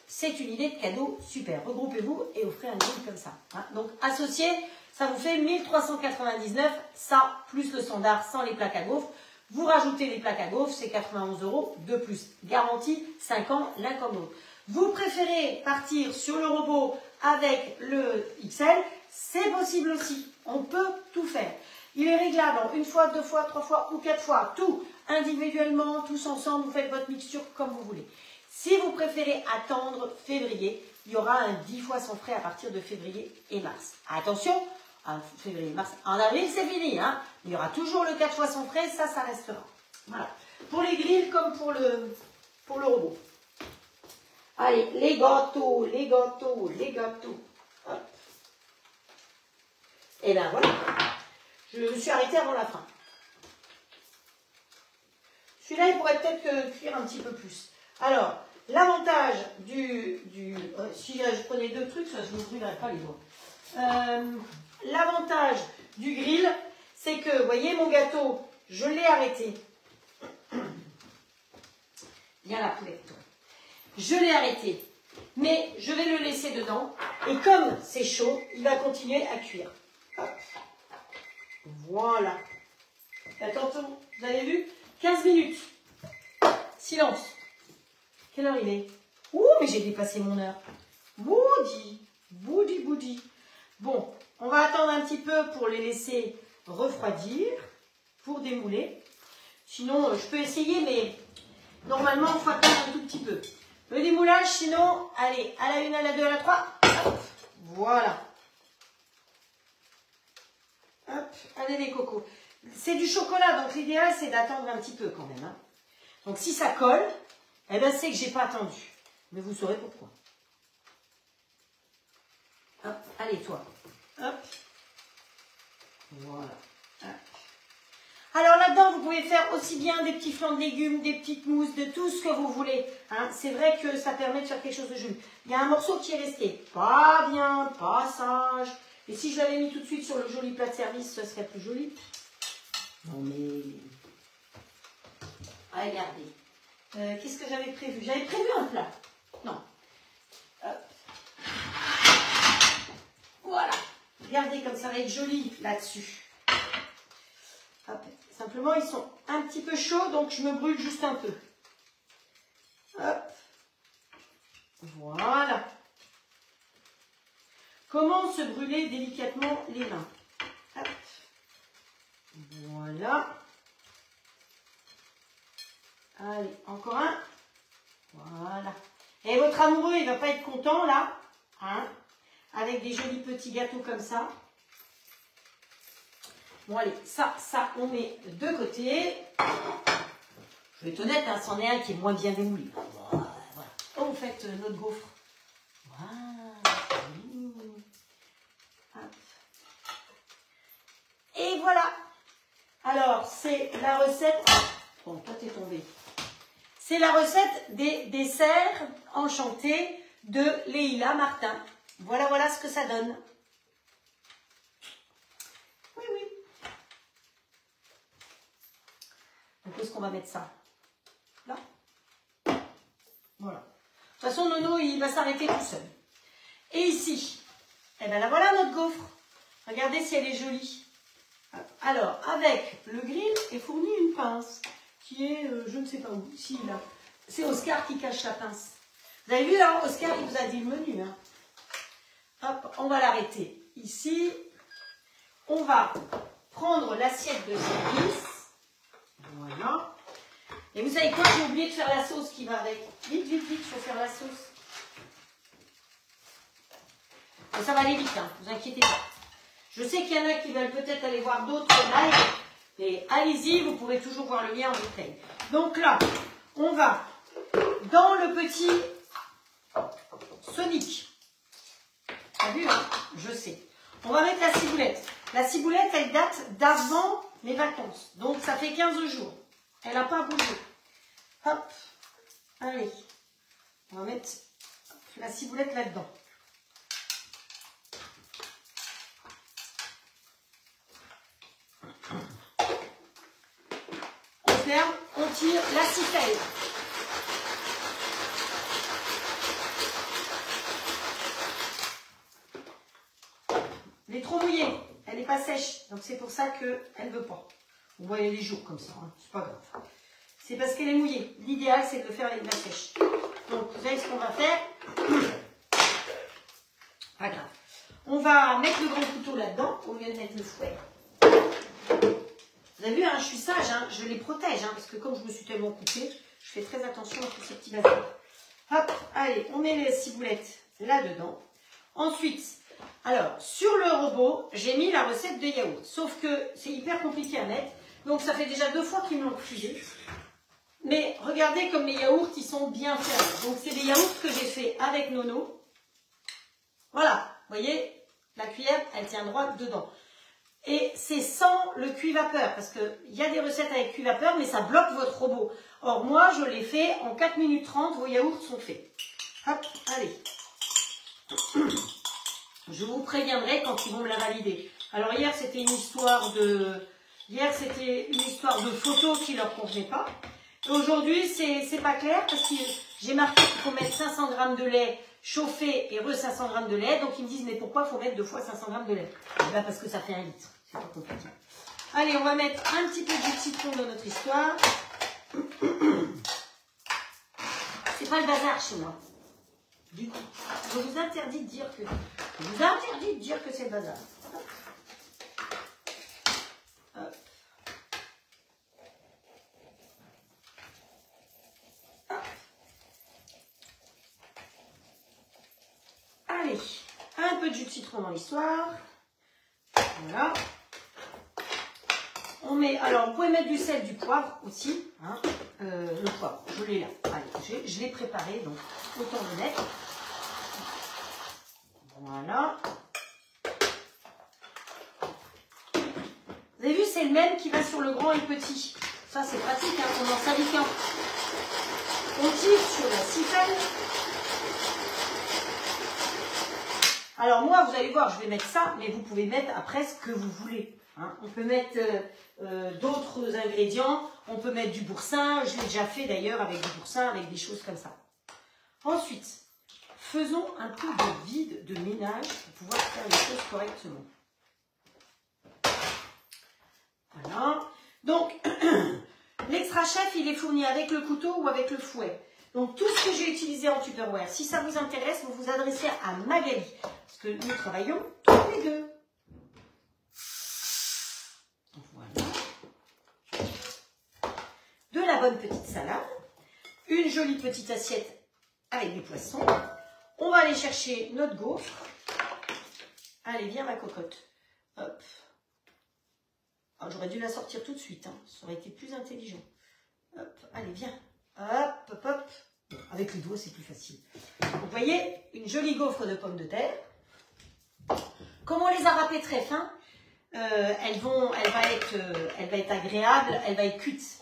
C'est une idée de cadeau super. Regroupez-vous et offrez un grill comme ça. Hein. Donc, associé, ça vous fait 1399, ça, plus le standard sans les plaques à gaufres. Vous rajoutez les plaques à gaufres, c'est 91 € de plus. Garantie 5 ans, l'un comme l'autre. Vous préférez partir sur le robot avec le XL, c'est possible aussi. On peut tout faire. Il est réglable en 1 fois, 2 fois, 3 fois ou 4 fois. Tout individuellement, tous ensemble, vous faites votre mixture comme vous voulez. Si vous préférez attendre février, il y aura un 10 fois sans frais à partir de février et mars. Attention, février et mars. En avril, c'est fini. Hein. Il y aura toujours le 4 fois sans frais, ça restera. Voilà. Pour les grilles comme pour le robot. Allez, les gâteaux. Hop. Et bien voilà. Je me suis arrêtée avant la fin. Celui-là, il pourrait peut-être cuire un petit peu plus. Alors, l'avantage si je prenais 2 trucs, ça, je ne me brûlerais pas les doigts. L'avantage du grill, c'est que, vous voyez, mon gâteau, je l'ai arrêté. Viens là, poulet, toi. Je l'ai arrêté, mais je vais le laisser dedans. Et comme c'est chaud, il va continuer à cuire. Hop. Voilà. Attention, vous avez vu? 15 minutes. silence. Quelle heure il est? Ouh, mais j'ai dépassé mon heure. Boudi, boudi, boudi. Bon, on va attendre un petit peu pour les laisser refroidir, pour démouler. Sinon, je peux essayer, mais normalement, il faut attendre un tout petit peu. Le démoulage, sinon, allez, à la 1, à la 2, à la 3. Hop, voilà. Hop, allez les cocos. C'est du chocolat, donc l'idéal, c'est d'attendre un petit peu quand même. Hein. Donc, si ça colle, eh ben, c'est que j'ai pas attendu. Mais vous saurez pourquoi. Hop, allez, toi. Hop. Voilà. Hop. Alors là-dedans, vous pouvez faire aussi bien des petits flancs de légumes, des petites mousses, de tout ce que vous voulez. Hein. C'est vrai que ça permet de faire quelque chose de joli. Il y a un morceau qui est resté pas bien, pas sage. Et si je l'avais mis tout de suite sur le joli plat de service, ce serait plus joli. Non mais... Regardez. Qu'est-ce que j'avais prévu? J'avais prévu un plat. Non. Hop. Voilà. Regardez comme ça va être joli là-dessus. Hop. Simplement, ils sont un petit peu chauds, donc je me brûle juste un peu. Hop. Voilà. Comment se brûler délicatement les mains? Hop. Voilà. Allez, encore un. Voilà. Et votre amoureux, il ne va pas être content, là. Hein, avec des jolis petits gâteaux comme ça. Bon, allez, ça, on met de côté. Je vais être honnête, hein, c'en est un qui est moins bien démoulé. Voilà. Oh, vous faites notre gaufre. Voilà. Et voilà. Alors, c'est la recette... Bon, toi, t'es tombé. C'est la recette des desserts enchantés de Leïla Martin. Voilà ce que ça donne. Oui. Donc, où est-ce qu'on va mettre ça? Là. Voilà. De toute façon, Nono, il va s'arrêter tout seul. Et ici, eh bien, la voilà notre gaufre. Regardez si elle est jolie. Alors, avec le grill est fournie une pince qui est, je ne sais pas où, ici, là. C'est Oscar qui cache la pince. Vous avez vu, hein, Oscar, il vous a dit le menu. Hein. Hop, on va l'arrêter ici. On va prendre l'assiette de service. Voilà. Et vous savez quoi, j'ai oublié de faire la sauce qui va avec. Vite, il faut faire la sauce. Et ça va aller vite, hein, vous inquiétez pas. Je sais qu'il y en a qui veulent peut-être aller voir d'autres lives, mais allez-y, vous pourrez toujours voir le lien en détail. Donc là, on va dans le petit Sonic. T'as vu, hein? Je sais. On va mettre la ciboulette. La ciboulette, elle date d'avant mes vacances. Donc, ça fait 15 jours. Elle n'a pas bougé. Hop. Allez. On va mettre la ciboulette là-dedans. On ferme, on tire la citelle. Elle est trop mouillée, elle n'est pas sèche, donc c'est pour ça qu'elle ne veut pas. Vous voyez les jours comme ça, hein, c'est pas grave. C'est parce qu'elle est mouillée. L'idéal, c'est de le faire avec de la sèche. Donc, vous savez ce qu'on va faire? Pas grave. On va mettre le grand couteau là-dedans, au lieu de mettre le fouet. Vous avez vu, hein, je suis sage, hein, je les protège, hein, parce que comme je me suis tellement coupée, je fais très attention à tous ces petits bazars. Hop, allez, on met les ciboulettes là-dedans. Ensuite, alors, sur le robot, j'ai mis la recette de yaourt. Sauf que c'est hyper compliqué à mettre. Donc, ça fait déjà 2 fois qu'ils me l'ont refusé. Mais regardez comme les yaourts, ils sont bien faits. Donc, c'est des yaourts que j'ai fait avec Nono. Voilà, vous voyez, la cuillère, elle tient droit dedans. Et c'est sans le cuit-vapeur, parce qu'il y a des recettes avec cuit-vapeur, mais ça bloque votre robot. Or, moi, je l'ai fait en 4 minutes 30, vos yaourts sont faits. Hop, allez. Je vous préviendrai quand ils vont me la valider. Alors, hier, c'était une histoire de... photos qui ne leur convenaient pas. Aujourd'hui, c'est pas clair, parce que j'ai marqué qu'il faut mettre 500 g de lait chauffé et 500 g de lait. Donc, ils me disent, mais pourquoi il faut mettre 2 fois 500 g de lait? Eh bien, parce que ça fait 1 litre. C'est pas compliqué. Allez, on va mettre un petit peu de citron dans notre histoire. c'est pas le bazar chez moi. Du coup, je vous interdis de dire que c'est le bazar. Hop. Hop. Allez, un peu de jus de citron dans l'histoire. Voilà. On met, alors vous pouvez mettre du sel, du poivre aussi. Hein. Le poivre, je l'ai là. Allez, je l'ai préparé, donc autant le mettre. Voilà. Vous avez vu, c'est le même qui va sur le grand et le petit. Ça, c'est pratique, hein, on en s'habille qu'un. On tire sur la citelle. Alors moi, vous allez voir, je vais mettre ça, mais vous pouvez mettre après ce que vous voulez. Hein. On peut mettre d'autres ingrédients. On peut mettre du boursin. Je l'ai déjà fait d'ailleurs avec du boursin, avec des choses comme ça. Ensuite, faisons un peu de vide, de ménage pour pouvoir faire les choses correctement. Voilà. Donc, l'extra chef, il est fourni avec le couteau ou avec le fouet. Donc, tout ce que j'ai utilisé en Tupperware, si ça vous intéresse, vous vous adressez à Magali. Parce que nous travaillons tous les deux. Voilà. De la bonne petite salade. Une jolie petite assiette avec des poissons. On va aller chercher notre gaufre. Allez, viens ma cocotte. Hop. J'aurais dû la sortir tout de suite. Hein. Ça aurait été plus intelligent. Hop, allez, viens. Hop, hop, hop. Avec les doigts, c'est plus facile. Donc, vous voyez, une jolie gaufre de pommes de terre. Comme on les a râpées très fins, elle va être agréable, elle va être cuite.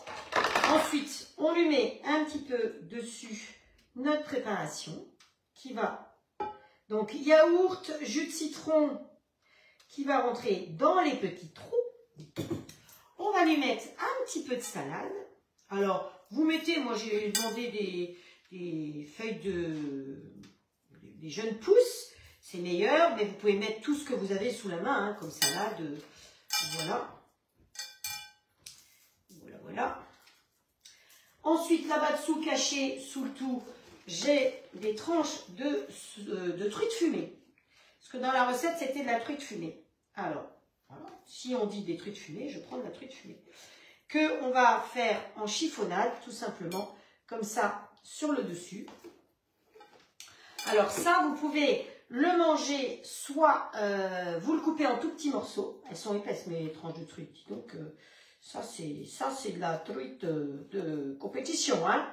Ensuite, on lui met un petit peu dessus notre préparation qui va, donc yaourt, jus de citron qui va rentrer dans les petits trous. On va lui mettre un petit peu de salade. Alors, vous mettez, moi j'ai demandé des feuilles des jeunes pousses, c'est meilleur, mais vous pouvez mettre tout ce que vous avez sous la main, hein, comme salade. Voilà. Voilà, voilà. Ensuite, là-bas dessous, caché sous le tout, j'ai des tranches de truite fumée. Parce que dans la recette, c'était de la truite fumée. Alors, voilà. Si on dit des truites fumées, je prends de la truite fumée. On va faire en chiffonnade, tout simplement, comme ça, sur le dessus. Alors ça, vous pouvez le manger, soit vous le coupez en tout petits morceaux. Elles sont épaisses, mes tranches de truite. Donc, ça, c'est de la truite de compétition. Hein.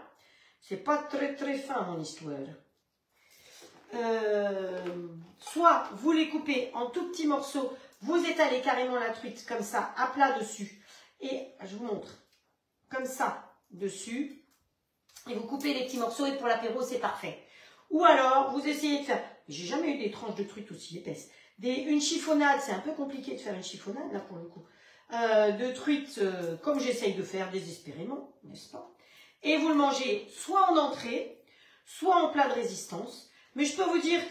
C'est pas très, très fin, mon histoire. Soit vous les coupez en tout petits morceaux, vous étalez carrément la truite comme ça, à plat dessus. Et je vous montre, comme ça, dessus. Et vous coupez les petits morceaux et pour l'apéro, c'est parfait. Ou alors, vous essayez de faire, j'ai jamais eu des tranches de truite aussi épaisses. Une chiffonnade, c'est un peu compliqué de faire une chiffonnade, là, pour le coup. De truite, comme j'essaye de faire désespérément, n'est-ce pas? Et vous le mangez soit en entrée, soit en plat de résistance. Mais je peux vous dire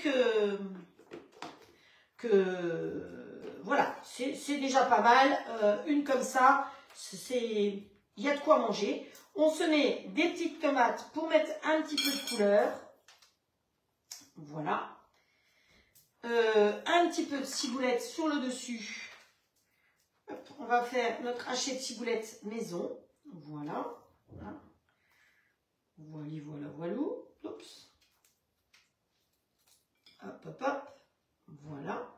voilà, c'est déjà pas mal. Une comme ça, il y a de quoi manger. On se met des petites tomates pour mettre un petit peu de couleur. Voilà. Un petit peu de ciboulette sur le dessus. Hop, on va faire notre haché de ciboulette maison. Voilà. Voilà. Voilà, voilà, voilà. Oups. Hop, hop, hop. Voilà.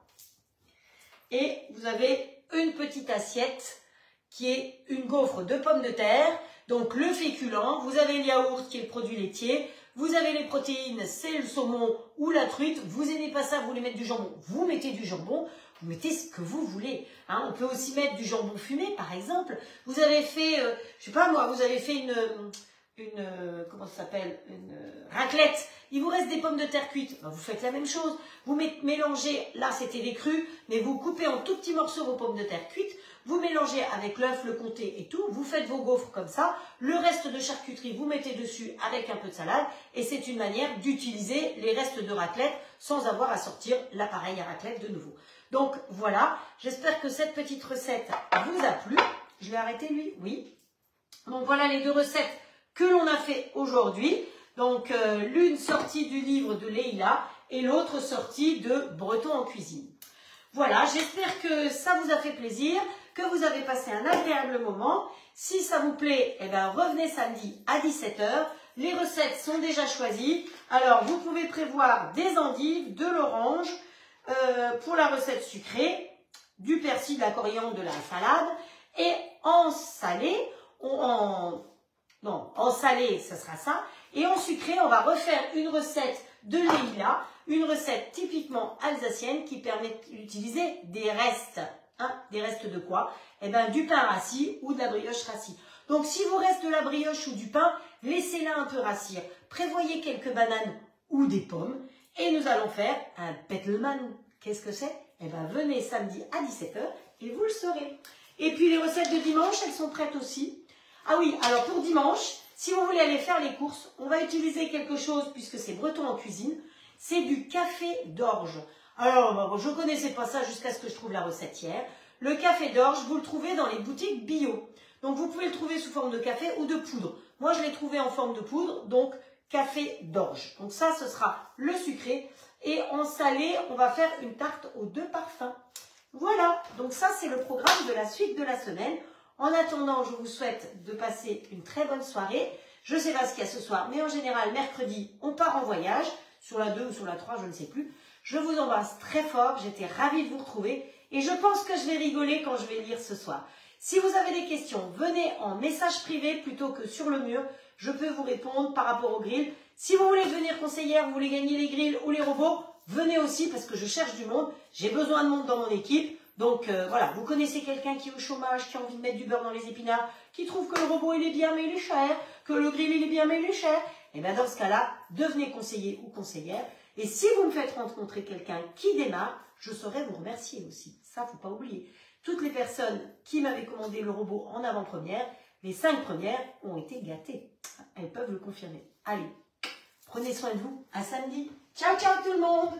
Et vous avez une petite assiette qui est une gaufre de pommes de terre. Donc le féculent, vous avez le yaourt qui est le produit laitier. Vous avez les protéines, c'est le saumon ou la truite. Vous n'aimez pas ça, vous voulez mettre du jambon. Vous mettez du jambon. Vous mettez ce que vous voulez. Hein, on peut aussi mettre du jambon fumé, par exemple. Vous avez fait, je sais pas moi, vous avez fait comment ça s'appelle, une raclette. Il vous reste des pommes de terre cuites. Ben, vous faites la même chose. Vous mélangez, là c'était des crus, mais vous coupez en tout petits morceaux vos pommes de terre cuites. Vous mélangez avec l'œuf, le comté et tout. Vous faites vos gaufres comme ça. Le reste de charcuterie, vous mettez dessus avec un peu de salade. Et c'est une manière d'utiliser les restes de raclette sans avoir à sortir l'appareil à raclette de nouveau. Donc voilà, j'espère que cette petite recette vous a plu. Je vais arrêter lui, oui. Donc voilà les deux recettes que l'on a fait aujourd'hui. Donc, l'une sortie du livre de Leïla et l'autre sortie de Breton en cuisine. Voilà, j'espère que ça vous a fait plaisir, que vous avez passé un agréable moment. Si ça vous plaît, eh ben, revenez samedi à 17 h. Les recettes sont déjà choisies. Alors, vous pouvez prévoir des endives, de l'orange pour la recette sucrée, du persil, de la coriandre, de la salade. Et en salé, en salé, ce sera ça. Et en sucré, on va refaire une recette de Leïla, une recette typiquement alsacienne qui permet d'utiliser des restes. Hein, des restes de quoi? Eh bien, du pain rassis ou de la brioche rassis. Donc, si vous reste de la brioche ou du pain, laissez-la un peu rassir. Prévoyez quelques bananes ou des pommes. Et nous allons faire un Bettelmann. Qu'est-ce que c'est? Eh bien, venez samedi à 17 h et vous le saurez. Et puis, les recettes de dimanche, elles sont prêtes aussi. Ah oui, alors pour dimanche, si vous voulez aller faire les courses, on va utiliser quelque chose, puisque c'est breton en cuisine, c'est du café d'orge. Alors, je ne connaissais pas ça jusqu'à ce que je trouve la recette hier. Le café d'orge, vous le trouvez dans les boutiques bio. Donc, vous pouvez le trouver sous forme de café ou de poudre. Moi, je l'ai trouvé en forme de poudre, donc café d'orge. Donc ça, ce sera le sucré. Et en salé, on va faire une tarte aux 2 parfums. Voilà, donc ça, c'est le programme de la suite de la semaine. En attendant, je vous souhaite de passer une très bonne soirée. Je ne sais pas ce qu'il y a ce soir, mais en général, mercredi, on part en voyage. Sur la 2 ou sur la 3, je ne sais plus. Je vous embrasse très fort, j'étais ravie de vous retrouver. Et je pense que je vais rigoler quand je vais lire ce soir. Si vous avez des questions, venez en message privé plutôt que sur le mur. Je peux vous répondre par rapport au grill. Si vous voulez devenir conseillère, vous voulez gagner les grilles ou les robots, venez aussi parce que je cherche du monde. J'ai besoin de monde dans mon équipe. Donc voilà, vous connaissez quelqu'un qui est au chômage, qui a envie de mettre du beurre dans les épinards, qui trouve que le robot il est bien mais il est cher, que le grill il est bien mais il est cher. Et bien dans ce cas-là, devenez conseiller ou conseillère. Et si vous me faites rencontrer quelqu'un qui démarre, je saurai vous remercier aussi. Ça, faut pas oublier. Toutes les personnes qui m'avaient commandé le robot en avant-première, les 5 premières ont été gâtées. Elles peuvent le confirmer. Allez, prenez soin de vous. À samedi. Ciao, ciao tout le monde!